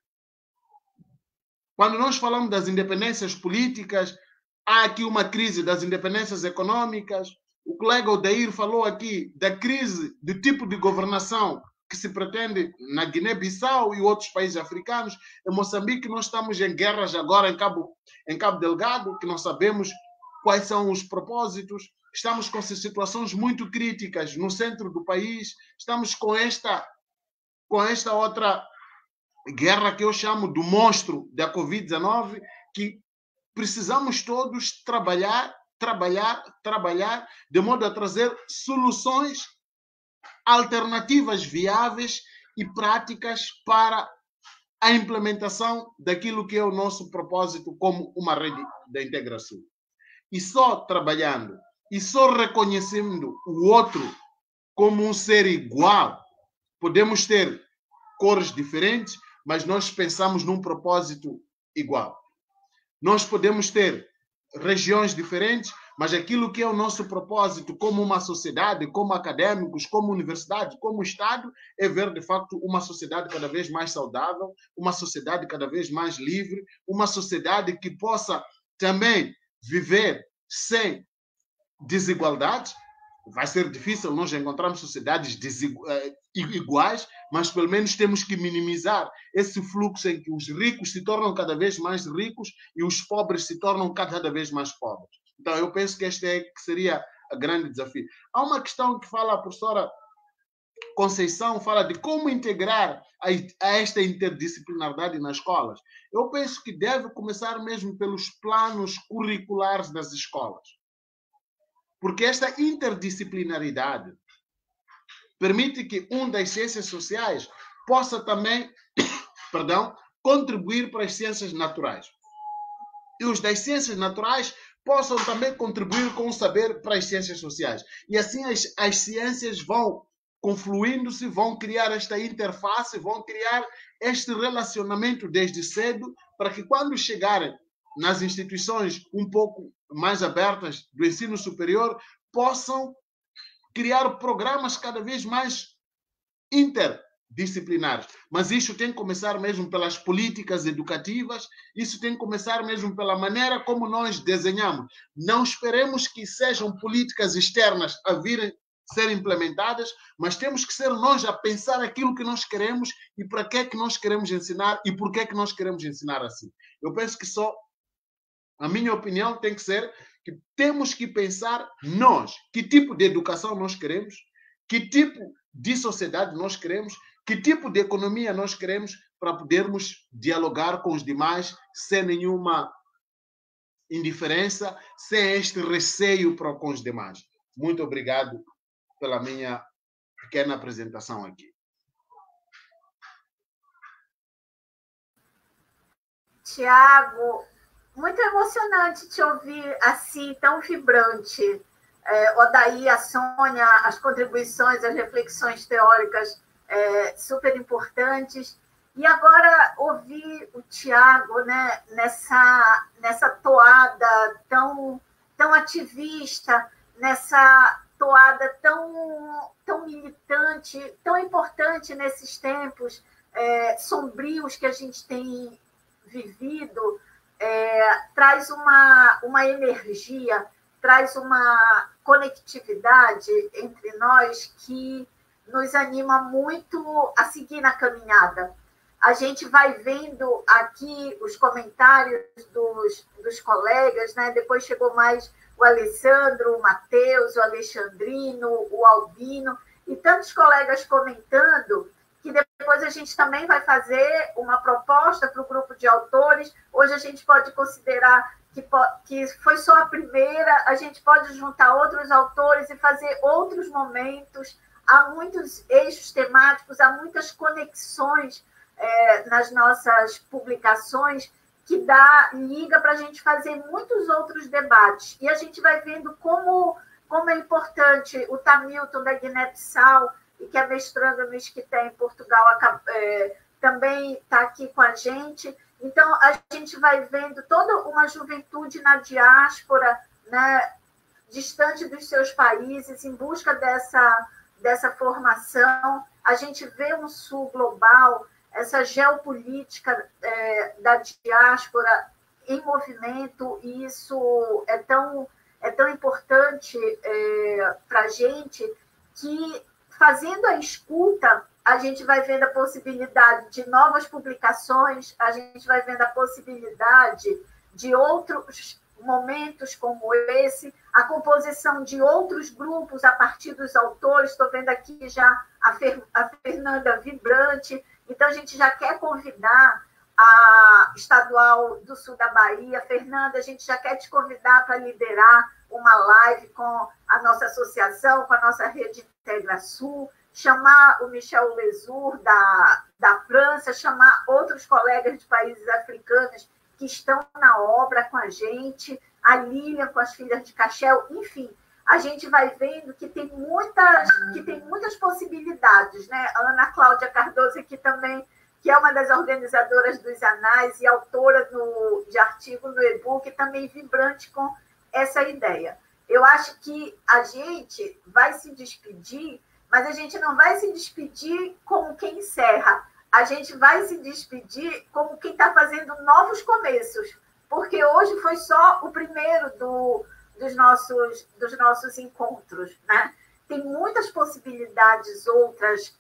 [SPEAKER 5] Quando nós falamos das independências políticas, há aqui uma crise das independências econômicas. O colega Odair falou aqui da crise do tipo de governação que se pretende na Guiné-Bissau e outros países africanos. Em Moçambique, nós estamos em guerras agora em Cabo Delgado, que não sabemos quais são os propósitos. Estamos com situações muito críticas no centro do país. Estamos com esta outra guerra que eu chamo do monstro da Covid-19, que precisamos todos trabalhar, de modo a trazer soluções alternativas viáveis e práticas para a implementação daquilo que é o nosso propósito como uma rede da integração. E só trabalhando e só reconhecendo o outro como um ser igual, podemos ter cores diferentes, mas nós pensamos num propósito igual. Nós podemos ter regiões diferentes, mas aquilo que é o nosso propósito como uma sociedade, como acadêmicos, como universidade, como Estado, é ver, de facto, uma sociedade cada vez mais saudável, uma sociedade cada vez mais livre, uma sociedade que possa também viver sem desigualdades. Vai ser difícil nós encontrarmos sociedades iguais, mas pelo menos temos que minimizar esse fluxo em que os ricos se tornam cada vez mais ricos e os pobres se tornam cada vez mais pobres. Então, eu penso que este que seria o grande desafio. Há uma questão que fala a professora Conceição, fala de como integrar a esta interdisciplinaridade nas escolas. Eu penso que deve começar mesmo pelos planos curriculares das escolas. Porque esta interdisciplinaridade permite que das ciências sociais possa também, contribuir para as ciências naturais. E os das ciências naturais possam também contribuir com o saber para as ciências sociais. E assim as ciências vão confluindo-se, vão criar esta interface, vão criar este relacionamento desde cedo, para que quando chegarem nas instituições um pouco mais abertas do ensino superior, possam criar programas cada vez mais interdisciplinares. Mas isso tem que começar mesmo pelas políticas educativas, isso tem que começar mesmo pela maneira como nós desenhamos. Não esperemos que sejam políticas externas a virem ser implementadas, mas temos que ser nós a pensar aquilo que nós queremos e para que é que nós queremos ensinar e por que é que nós queremos ensinar assim. Eu penso que a minha opinião tem que ser que temos que pensar nós, que tipo de educação nós queremos, que tipo de sociedade nós queremos, que tipo de economia nós queremos, para podermos dialogar com os demais sem nenhuma indiferença, sem este receio para com os demais. Muito obrigado pela minha pequena apresentação aqui.
[SPEAKER 1] Tiago, muito emocionante te ouvir assim, tão vibrante. Odair, a Sônia, as contribuições, as reflexões teóricas super importantes. E agora ouvir o Tiago, né, nessa toada tão ativista, nessa toada tão militante, tão importante nesses tempos sombrios que a gente tem vivido, traz uma energia, traz uma conectividade entre nós que nos anima muito a seguir na caminhada. A gente vai vendo aqui os comentários dos colegas, né? Depois chegou mais o Alessandro, o Matheus, o Alexandrino, o Albino, e tantos colegas comentando que depois a gente também vai fazer uma proposta para o grupo de autores. Hoje a gente pode considerar que foi só a primeira, a gente pode juntar outros autores e fazer outros momentos. Há muitos eixos temáticos, há muitas conexões nas nossas publicações que liga para a gente fazer muitos outros debates. E a gente vai vendo como é importante. O Tamilton, da Guiné-Bissau, e que é mestrando no Esquité, em Portugal, também está aqui com a gente. Então, a gente vai vendo toda uma juventude na diáspora, né, distante dos seus países, em busca dessa formação. A gente vê um Sul global, essa geopolítica da diáspora em movimento, e isso é tão importante para a gente, que, fazendo a escuta, a gente vai vendo a possibilidade de novas publicações, a gente vai vendo a possibilidade de outros momentos como esse, a composição de outros grupos a partir dos autores. Estou vendo aqui já a Fernanda Vibrante. Então, a gente já quer convidar a Estadual do Sul da Bahia. Fernanda, a gente já quer te convidar para liderar uma live com a nossa associação, com a nossa rede IntegraSul, chamar o Michel Lezour, da França, chamar outros colegas de países africanos que estão na obra com a gente, a Lilian com as Filhas de Cachel, enfim. A gente vai vendo que tem muitas possibilidades, né? A Ana Cláudia Cardoso aqui também, que é uma das organizadoras dos Anais e autora de artigo no e-book, também vibrante com essa ideia. Eu acho que a gente vai se despedir, mas a gente não vai se despedir como quem encerra. A gente vai se despedir como quem está fazendo novos começos, porque hoje foi só o primeiro dos nossos encontros, né? Tem muitas possibilidades outras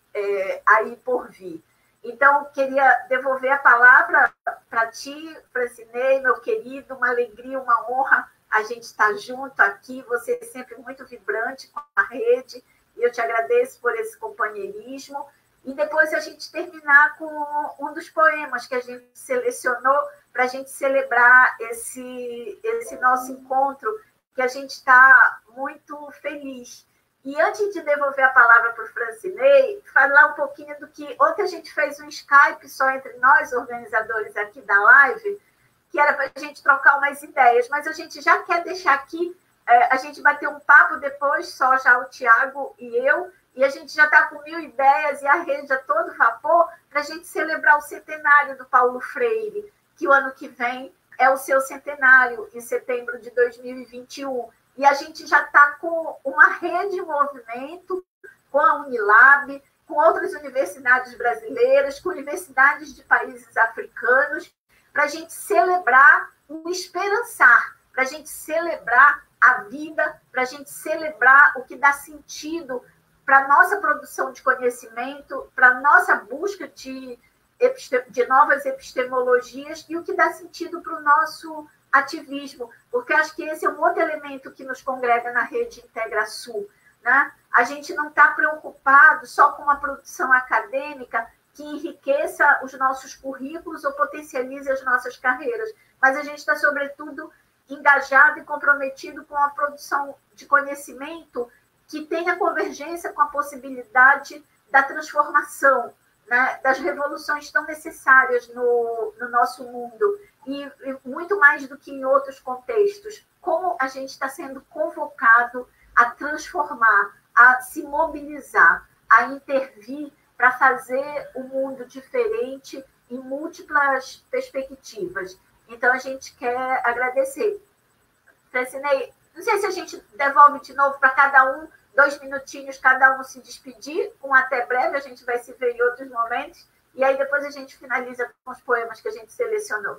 [SPEAKER 1] aí por vir. Então, queria devolver a palavra para ti, Francinei, meu querido, uma alegria, uma honra a gente estar junto aqui, você sempre muito vibrante com a rede, e eu te agradeço por esse companheirismo. E depois a gente terminar com um dos poemas que a gente selecionou para a gente celebrar esse nosso encontro, que a gente está muito feliz. E antes de devolver a palavra para o Francinei, falar um pouquinho do que... Ontem a gente fez um Skype só entre nós, organizadores aqui da live, que era para a gente trocar umas ideias, mas a gente já quer deixar aqui, a gente vai ter um papo depois, só já o Tiago e eu, e a gente já está com 1000 ideias e a rede a todo vapor para a gente celebrar o centenário do Paulo Freire, que o ano que vem é o seu centenário, em setembro de 2021. E a gente já está com uma rede em movimento, com a Unilab, com outras universidades brasileiras, com universidades de países africanos, para a gente celebrar o esperançar, para a gente celebrar a vida, para a gente celebrar o que dá sentido para a nossa produção de conhecimento, para a nossa busca de novas epistemologias e o que dá sentido para o nosso ativismo, porque acho que esse é um outro elemento que nos congrega na rede IntegraSul, né? A gente não está preocupado só com uma produção acadêmica que enriqueça os nossos currículos ou potencialize as nossas carreiras, mas a gente está, sobretudo, engajado e comprometido com a produção de conhecimento que tenha convergência com a possibilidade da transformação, né, das revoluções tão necessárias no nosso mundo, e muito mais do que em outros contextos, como a gente está sendo convocado a transformar, a se mobilizar, a intervir para fazer o mundo diferente em múltiplas perspectivas. Então, a gente quer agradecer. Francinei, não sei se a gente devolve de novo para cada um, 2 minutinhos, cada um se despedir, um até breve, a gente vai se ver em outros momentos, e aí depois a gente finaliza com os poemas que a gente selecionou.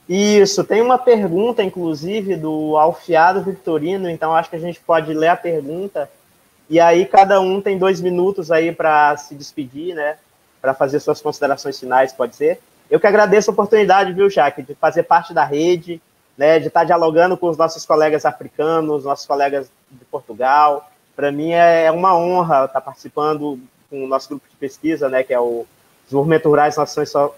[SPEAKER 2] Isso, tem uma pergunta, inclusive, do Alfiado Victorino, então acho que a gente pode ler a pergunta, e aí cada um tem 2 minutos aí para se despedir, né, para fazer suas considerações finais, pode ser? Eu que agradeço a oportunidade, viu, Jaque, de fazer parte da rede, né, de estar dialogando com os nossos colegas africanos, nossos colegas de Portugal. Para mim é uma honra estar participando com o nosso grupo de pesquisa, né, que é o Desenvolvimento Rurais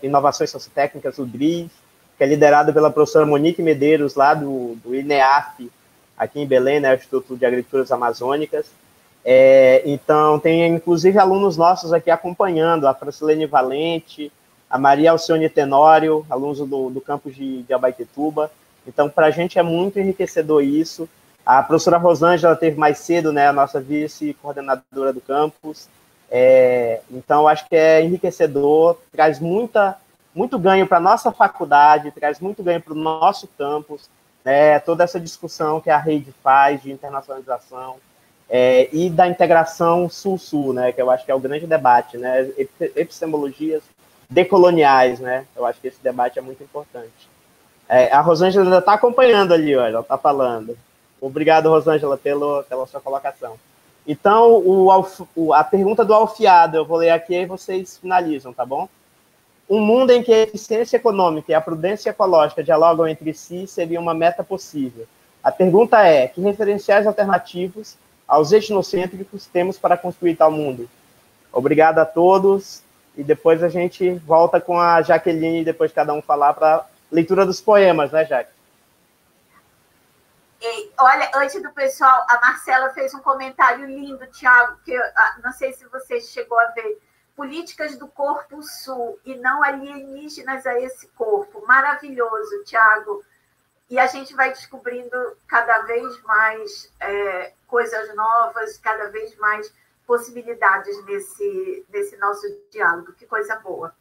[SPEAKER 2] e Inovações Sociotécnicas, o DRIS, que é liderado pela professora Monique Medeiros, lá do INEAF, aqui em Belém, né, o Instituto de Agriculturas Amazônicas. Então, tem inclusive alunos nossos aqui acompanhando, a Francilene Valente, a Maria Alcione Tenório, alunos do campus de Abaetetuba. Então, para a gente é muito enriquecedor isso. A professora Rosângela teve mais cedo, né, a nossa vice-coordenadora do campus. Então, acho que é enriquecedor, traz muito ganho para a nossa faculdade, traz muito ganho para o nosso campus, né, toda essa discussão que a rede faz de internacionalização e da integração sul-sul, né, que eu acho que é o grande debate, né, epistemologias decoloniais, né, eu acho que esse debate é muito importante. A Rosângela ainda está acompanhando ali, olha, ela está falando. Obrigado, Rosângela, pela sua colocação. Então, a pergunta do Alfiado, eu vou ler aqui e vocês finalizam, tá bom? Um mundo em que a eficiência econômica e a prudência ecológica dialogam entre si seria uma meta possível. A pergunta é, que referenciais alternativos aos etnocêntricos temos para construir tal mundo? Obrigado a todos, e depois a gente volta com a Jaqueline, depois cada um falar para leitura dos poemas, né, Jaque?
[SPEAKER 1] Olha, antes do pessoal, a Marcela fez um comentário lindo, Tiago, que eu não sei se você chegou a ver. Políticas do corpo sul e não alienígenas a esse corpo. Maravilhoso, Tiago. E a gente vai descobrindo cada vez mais coisas novas, cada vez mais possibilidades nesse nosso diálogo. Que coisa boa.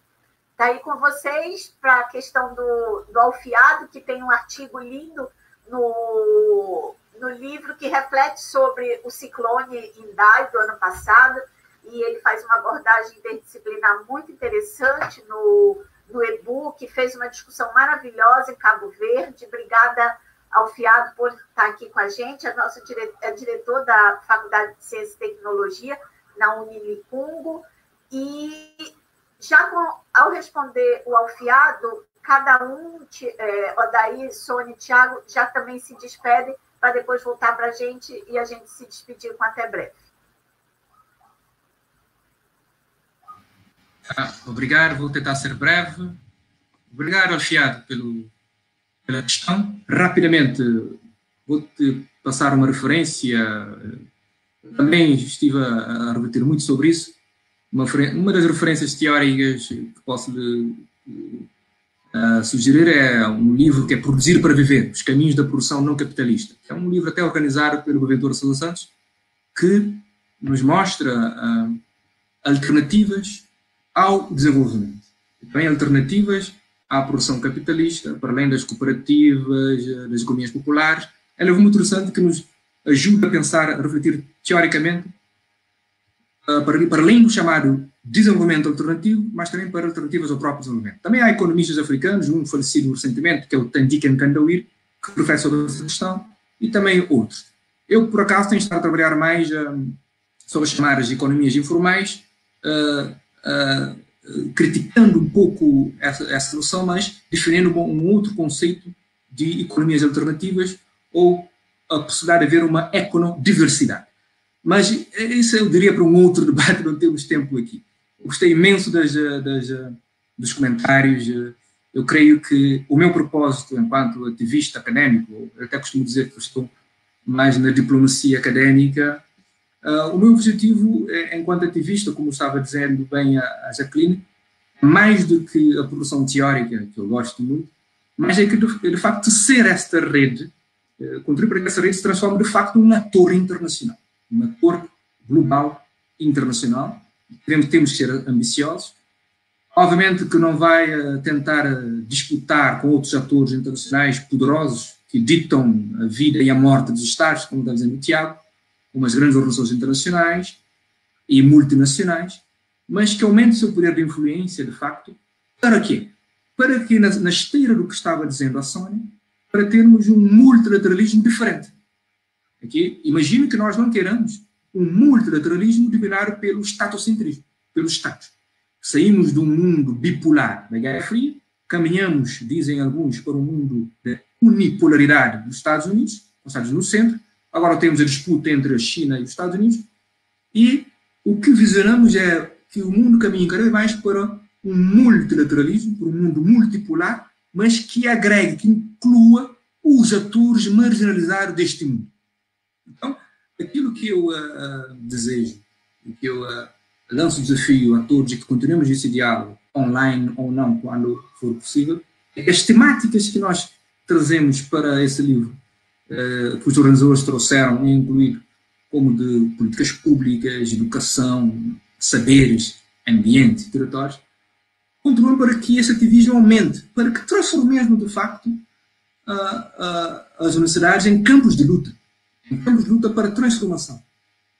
[SPEAKER 1] Está aí com vocês para a questão do Alfiado, que tem um artigo lindo no livro que reflete sobre o ciclone Indai do ano passado, e ele faz uma abordagem interdisciplinar muito interessante no e-book, fez uma discussão maravilhosa em Cabo Verde. Obrigada, Alfiado, por estar aqui com a gente. É diretor da Faculdade de Ciência e Tecnologia na Unilicungo, e já ao responder o Alfiado, cada um, Odair, Sônia e Tiago, já também se despedem para depois voltar para a gente e a gente se despedir com até breve.
[SPEAKER 3] Obrigado, vou tentar ser breve. Obrigado, Alfiado, pela questão. Rapidamente, vou-te passar uma referência. Também estive a repetir muito sobre isso. Uma das referências teóricas que posso sugerir é um livro que é Produzir para Viver, Os Caminhos da Produção Não Capitalista. É um livro até organizado pelo Boaventura Sousa Santos, que nos mostra alternativas ao desenvolvimento. Também alternativas à produção capitalista, para além das cooperativas, das economias populares. É um livro muito interessante que nos ajuda a pensar, a refletir teoricamente, para além do chamado desenvolvimento alternativo, mas também para alternativas ao próprio desenvolvimento. Também há economistas africanos, um falecido recentemente, que é o Tandika Nkandawir, que reflete sobre essa questão, e também outros. Eu, por acaso, tenho estado a trabalhar mais sobre as chamadas economias informais, criticando um pouco essa noção, mas definindo um outro conceito de economias alternativas ou a possibilidade de haver uma econodiversidade. Mas isso eu diria para um outro debate, não temos tempo aqui. Eu gostei imenso dos comentários. Eu creio que o meu propósito enquanto ativista académico, eu até costumo dizer que eu estou mais na diplomacia académica, o meu objetivo enquanto ativista, como estava dizendo bem a Jaqueline, mais do que a produção teórica, que eu gosto muito, mas é que de facto tecer esta rede, contribuir para que essa rede se transforme de facto num ator internacional, um ator global internacional. Temos que ser ambiciosos. Obviamente que não vai tentar disputar com outros atores internacionais poderosos que ditam a vida e a morte dos Estados, como está dizendo o Tiago, como as grandes organizações internacionais e multinacionais, mas que aumente o seu poder de influência, de facto. Para quê? Para que, na esteira do que estava dizendo a Sônia, para termos um multilateralismo diferente. Aqui, imagino que nós não queiramos um multilateralismo dominado pelo estatocentrismo, pelos Estados. Saímos de um mundo bipolar da Guerra Fria, caminhamos, dizem alguns, para um mundo de unipolaridade dos Estados Unidos, com os Estados Unidos no centro. Agora temos a disputa entre a China e os Estados Unidos, e o que visionamos é que o mundo caminha cada vez mais para um multilateralismo, para um mundo multipolar, mas que agregue, que inclua os atores marginalizados deste mundo. Então, aquilo que eu desejo, que eu lanço o desafio a todos e que continuemos esse diálogo, online ou não, quando for possível, é que as temáticas que nós trazemos para esse livro, que os organizadores trouxeram a incluir, como de políticas públicas, educação, saberes, ambiente, territórios, contribuem para que esse ativismo aumente, para que transformemos, de facto, as universidades em campos de luta para transformação,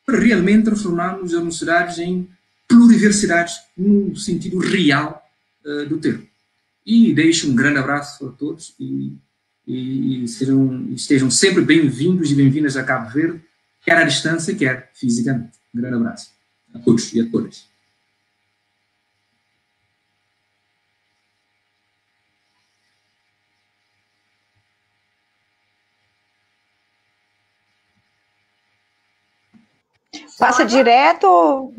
[SPEAKER 3] para realmente transformarmos as universidades em pluriversidades no sentido real do termo. E deixo um grande abraço a todos e estejam sempre bem-vindos e bem-vindas a Cabo Verde, quer à distância, quer fisicamente. Um grande abraço a todos e a todas.
[SPEAKER 4] Passa direto.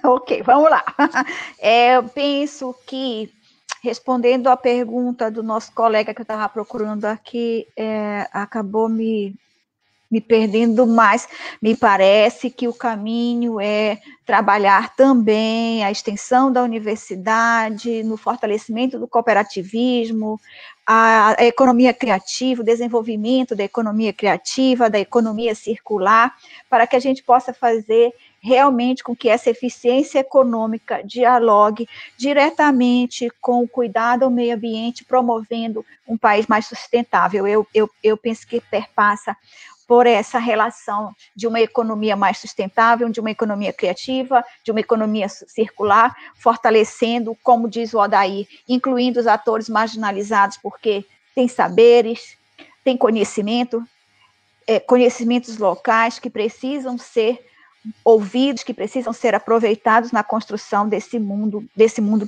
[SPEAKER 4] Ok, vamos lá. Eu penso que, respondendo à pergunta do nosso colega que eu estava procurando aqui, acabou me perdendo mais. Me parece que o caminho é trabalhar também a extensão da universidade, no fortalecimento do cooperativismo, a economia criativa, o desenvolvimento da economia criativa, da economia circular, para que a gente possa fazer realmente com que essa eficiência econômica dialogue diretamente com o cuidado ao meio ambiente, promovendo um país mais sustentável. Eu penso que perpassa por essa relação de uma economia mais sustentável, de uma economia criativa, de uma economia circular, fortalecendo, como diz o Odair, incluindo os atores marginalizados, porque tem saberes, tem conhecimento, conhecimentos locais que precisam ser ouvidos, que precisam ser aproveitados na construção desse mundo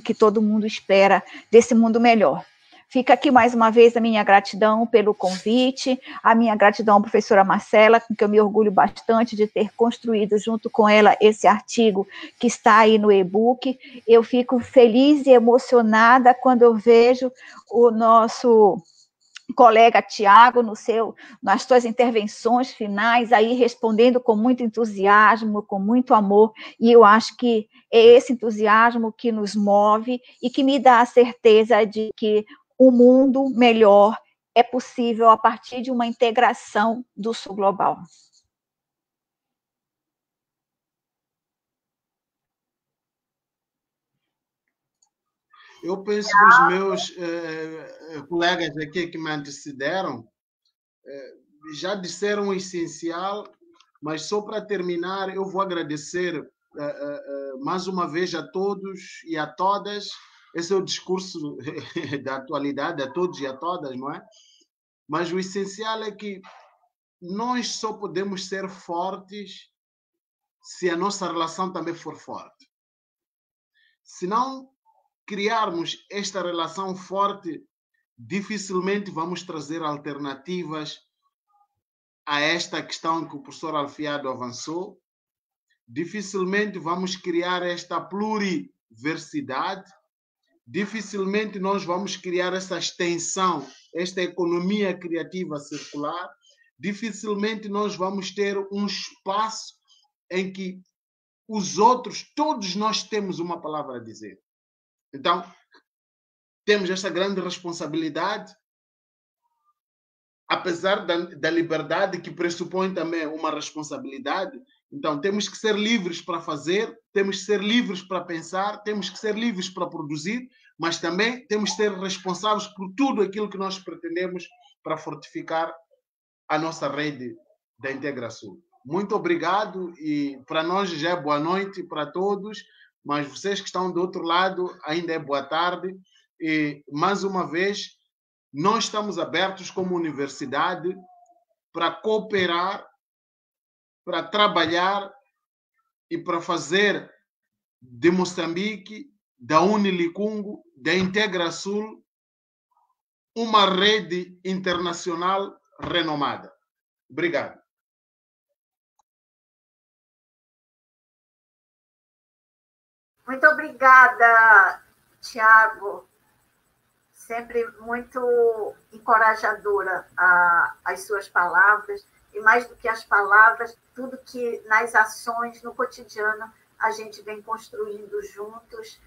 [SPEAKER 4] que todo mundo espera, desse mundo melhor. Fica aqui mais uma vez a minha gratidão pelo convite, a minha gratidão à professora Marcela, com que eu me orgulho bastante de ter construído junto com ela esse artigo que está aí no e-book. Eu fico feliz e emocionada quando eu vejo o nosso colega Tiago, nas suas intervenções finais, aí respondendo com muito entusiasmo, com muito amor, e eu acho que é esse entusiasmo que nos move e que me dá a certeza de que o mundo melhor é possível a partir de uma integração do Sul Global.
[SPEAKER 5] Eu penso que os meus colegas aqui que me antecederam já disseram o essencial, mas só para terminar, eu vou agradecer mais uma vez a todos e a todas. Esse é o discurso da atualidade, a todos e a todas, não é? Mas o essencial é que nós só podemos ser fortes se a nossa relação também for forte. Se não criarmos esta relação forte, dificilmente vamos trazer alternativas a esta questão que o professor Alfiado avançou. Dificilmente vamos criar esta pluriversidade. Dificilmente nós vamos criar essa extensão, esta economia criativa circular. Dificilmente nós vamos ter um espaço em que os outros, todos nós temos uma palavra a dizer. Então, temos esta grande responsabilidade, apesar da liberdade que pressupõe também uma responsabilidade. Então, temos que ser livres para fazer, temos que ser livres para pensar, temos que ser livres para produzir, mas também temos que ser responsáveis por tudo aquilo que nós pretendemos para fortificar a nossa rede da integração. Muito obrigado, e para nós já é boa noite para todos, mas vocês que estão do outro lado ainda é boa tarde. E, mais uma vez, nós estamos abertos como universidade para cooperar, para trabalhar e para fazer de Moçambique, da Unilicungo, da Integrasul, uma rede internacional renomada. Obrigado.
[SPEAKER 1] Muito obrigada, Tiago. Sempre muito encorajadora as suas palavras, e mais do que as palavras, tudo que nas ações, no cotidiano, a gente vem construindo juntos.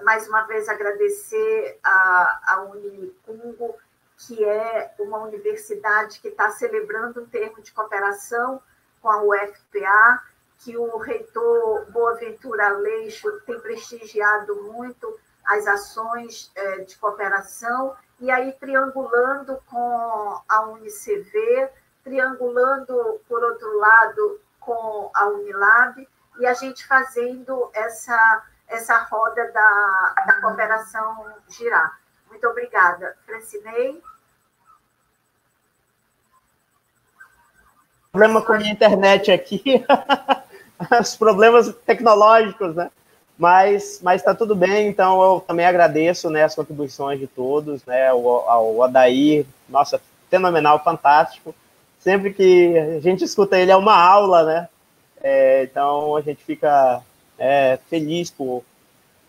[SPEAKER 1] Mais uma vez, agradecer a Unilicungo, que é uma universidade que está celebrando um termo de cooperação com a UFPA, que o reitor Boaventura Aleixo tem prestigiado muito as ações de cooperação, e aí triangulando com a UniCV, triangulando, por outro lado, com a Unilab, e a gente fazendo essa roda da cooperação girar. Muito obrigada. Francinei?
[SPEAKER 2] Problema com a minha internet aqui, os problemas tecnológicos, né? Mas está tudo bem, então eu também agradeço, né, as contribuições de todos, né, ao Odair, nossa, fenomenal, fantástico. Sempre que a gente escuta ele é uma aula, né? Então a gente fica feliz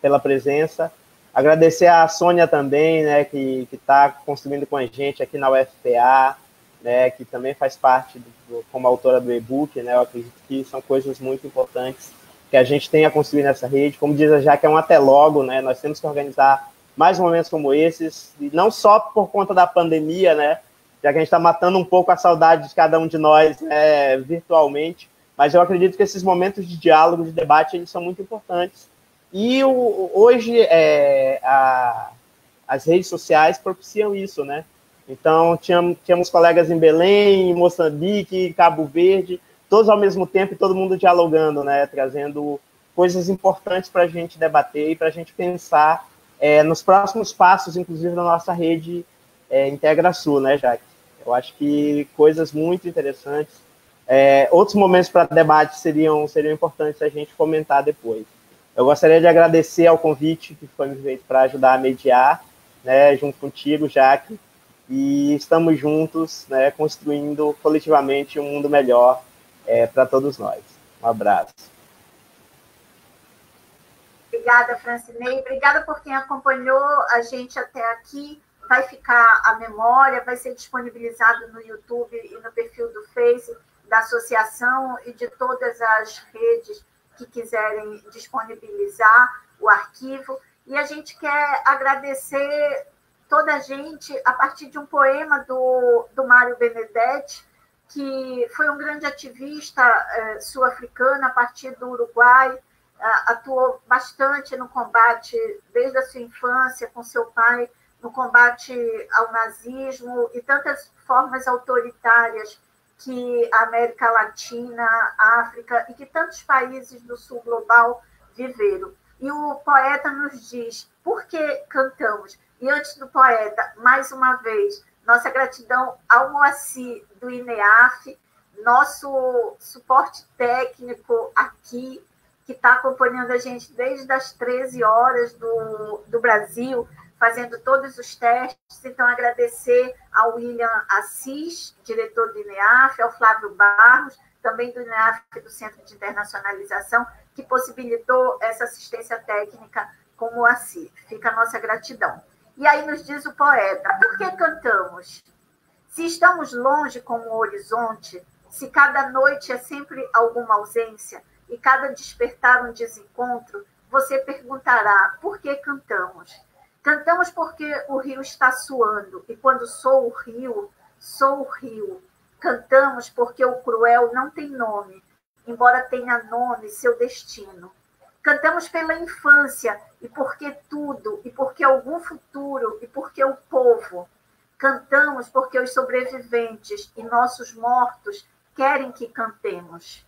[SPEAKER 2] pela presença. Agradecer a Sônia também, né, que está construindo com a gente aqui na UFPA, né, que também faz parte como autora do e-book, né? Eu acredito que são coisas muito importantes que a gente tem a construir nessa rede. Como diz a Jaque, é um até logo, né? Nós temos que organizar mais momentos como esses, e não só por conta da pandemia, né? Já que a gente está matando um pouco a saudade de cada um de nós, né, virtualmente, mas eu acredito que esses momentos de diálogo, de debate, eles são muito importantes. E hoje as redes sociais propiciam isso, né? Então, tínhamos colegas em Belém, em Moçambique, Cabo Verde, todos ao mesmo tempo e todo mundo dialogando, né? Trazendo coisas importantes para a gente debater e para a gente pensar nos próximos passos, inclusive, da nossa rede IntegraSul, né, Jaque? Eu acho que coisas muito interessantes. Outros momentos para debate seriam importantes a gente comentar depois. Eu gostaria de agradecer ao convite que foi me feito para ajudar a mediar, né, junto contigo, Jaque, e estamos juntos, né, construindo coletivamente um mundo melhor para todos nós. Um abraço.
[SPEAKER 1] Obrigada, Francinei. Obrigada por quem acompanhou a gente até aqui. Vai ficar a memória, vai ser disponibilizado no YouTube e no perfil do Face da associação e de todas as redes que quiserem disponibilizar o arquivo. E a gente quer agradecer toda a gente a partir de um poema do Mário Benedetti, que foi um grande ativista sul-africano a partir do Uruguai, atuou bastante no combate, desde a sua infância, com seu pai, no combate ao nazismo e tantas formas autoritárias que a América Latina, a África e que tantos países do sul global viveram. E o poeta nos diz, por que cantamos? E antes do poeta, mais uma vez, nossa gratidão ao Moacir do INEAF, nosso suporte técnico aqui, que está acompanhando a gente desde as 13 horas do Brasil, fazendo todos os testes. Então, agradecer ao William Assis, diretor do INEAF, ao Flávio Barros, também do INEAF, do Centro de Internacionalização, que possibilitou essa assistência técnica com o Moacir. Fica a nossa gratidão. E aí nos diz o poeta, por que cantamos? Se estamos longe como o horizonte, se cada noite é sempre alguma ausência e cada despertar um desencontro, você perguntará, por que cantamos? Cantamos porque o rio está suando, e quando sou o rio, sou o rio. Cantamos porque o cruel não tem nome, embora tenha nome seu destino. Cantamos pela infância, e porque tudo, e porque algum futuro, e porque o povo. Cantamos porque os sobreviventes e nossos mortos querem que cantemos.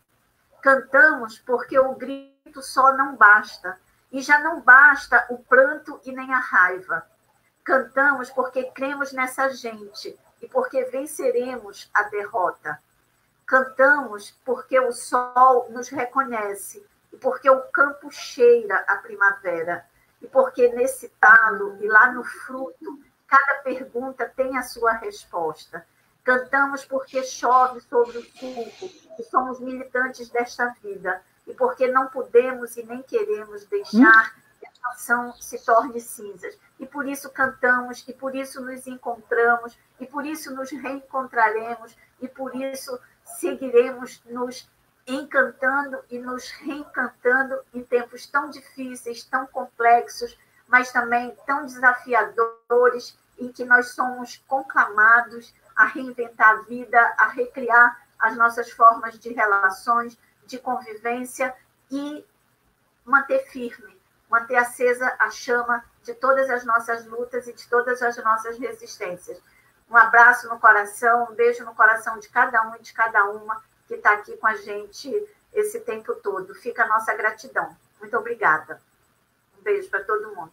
[SPEAKER 1] Cantamos porque o grito só não basta, e já não basta o pranto e nem a raiva. Cantamos porque cremos nessa gente, e porque venceremos a derrota. Cantamos porque o sol nos reconhece, e porque o campo cheira a primavera, e porque nesse talo e lá no fruto, cada pergunta tem a sua resposta. Cantamos porque chove sobre o sulco, e somos militantes desta vida, e porque não podemos e nem queremos deixar que a nação se torne cinzas. E por isso cantamos, e por isso nos encontramos, e por isso nos reencontraremos, e por isso seguiremos nos encantando e nos reencantando em tempos tão difíceis, tão complexos, mas também tão desafiadores, em que nós somos conclamados a reinventar a vida, a recriar as nossas formas de relações, de convivência e manter firme, manter acesa a chama de todas as nossas lutas e de todas as nossas resistências. Um abraço no coração, um beijo no coração de cada um e de cada uma que está aqui com a gente esse tempo todo. Fica a nossa gratidão. Muito obrigada. Um beijo para todo mundo.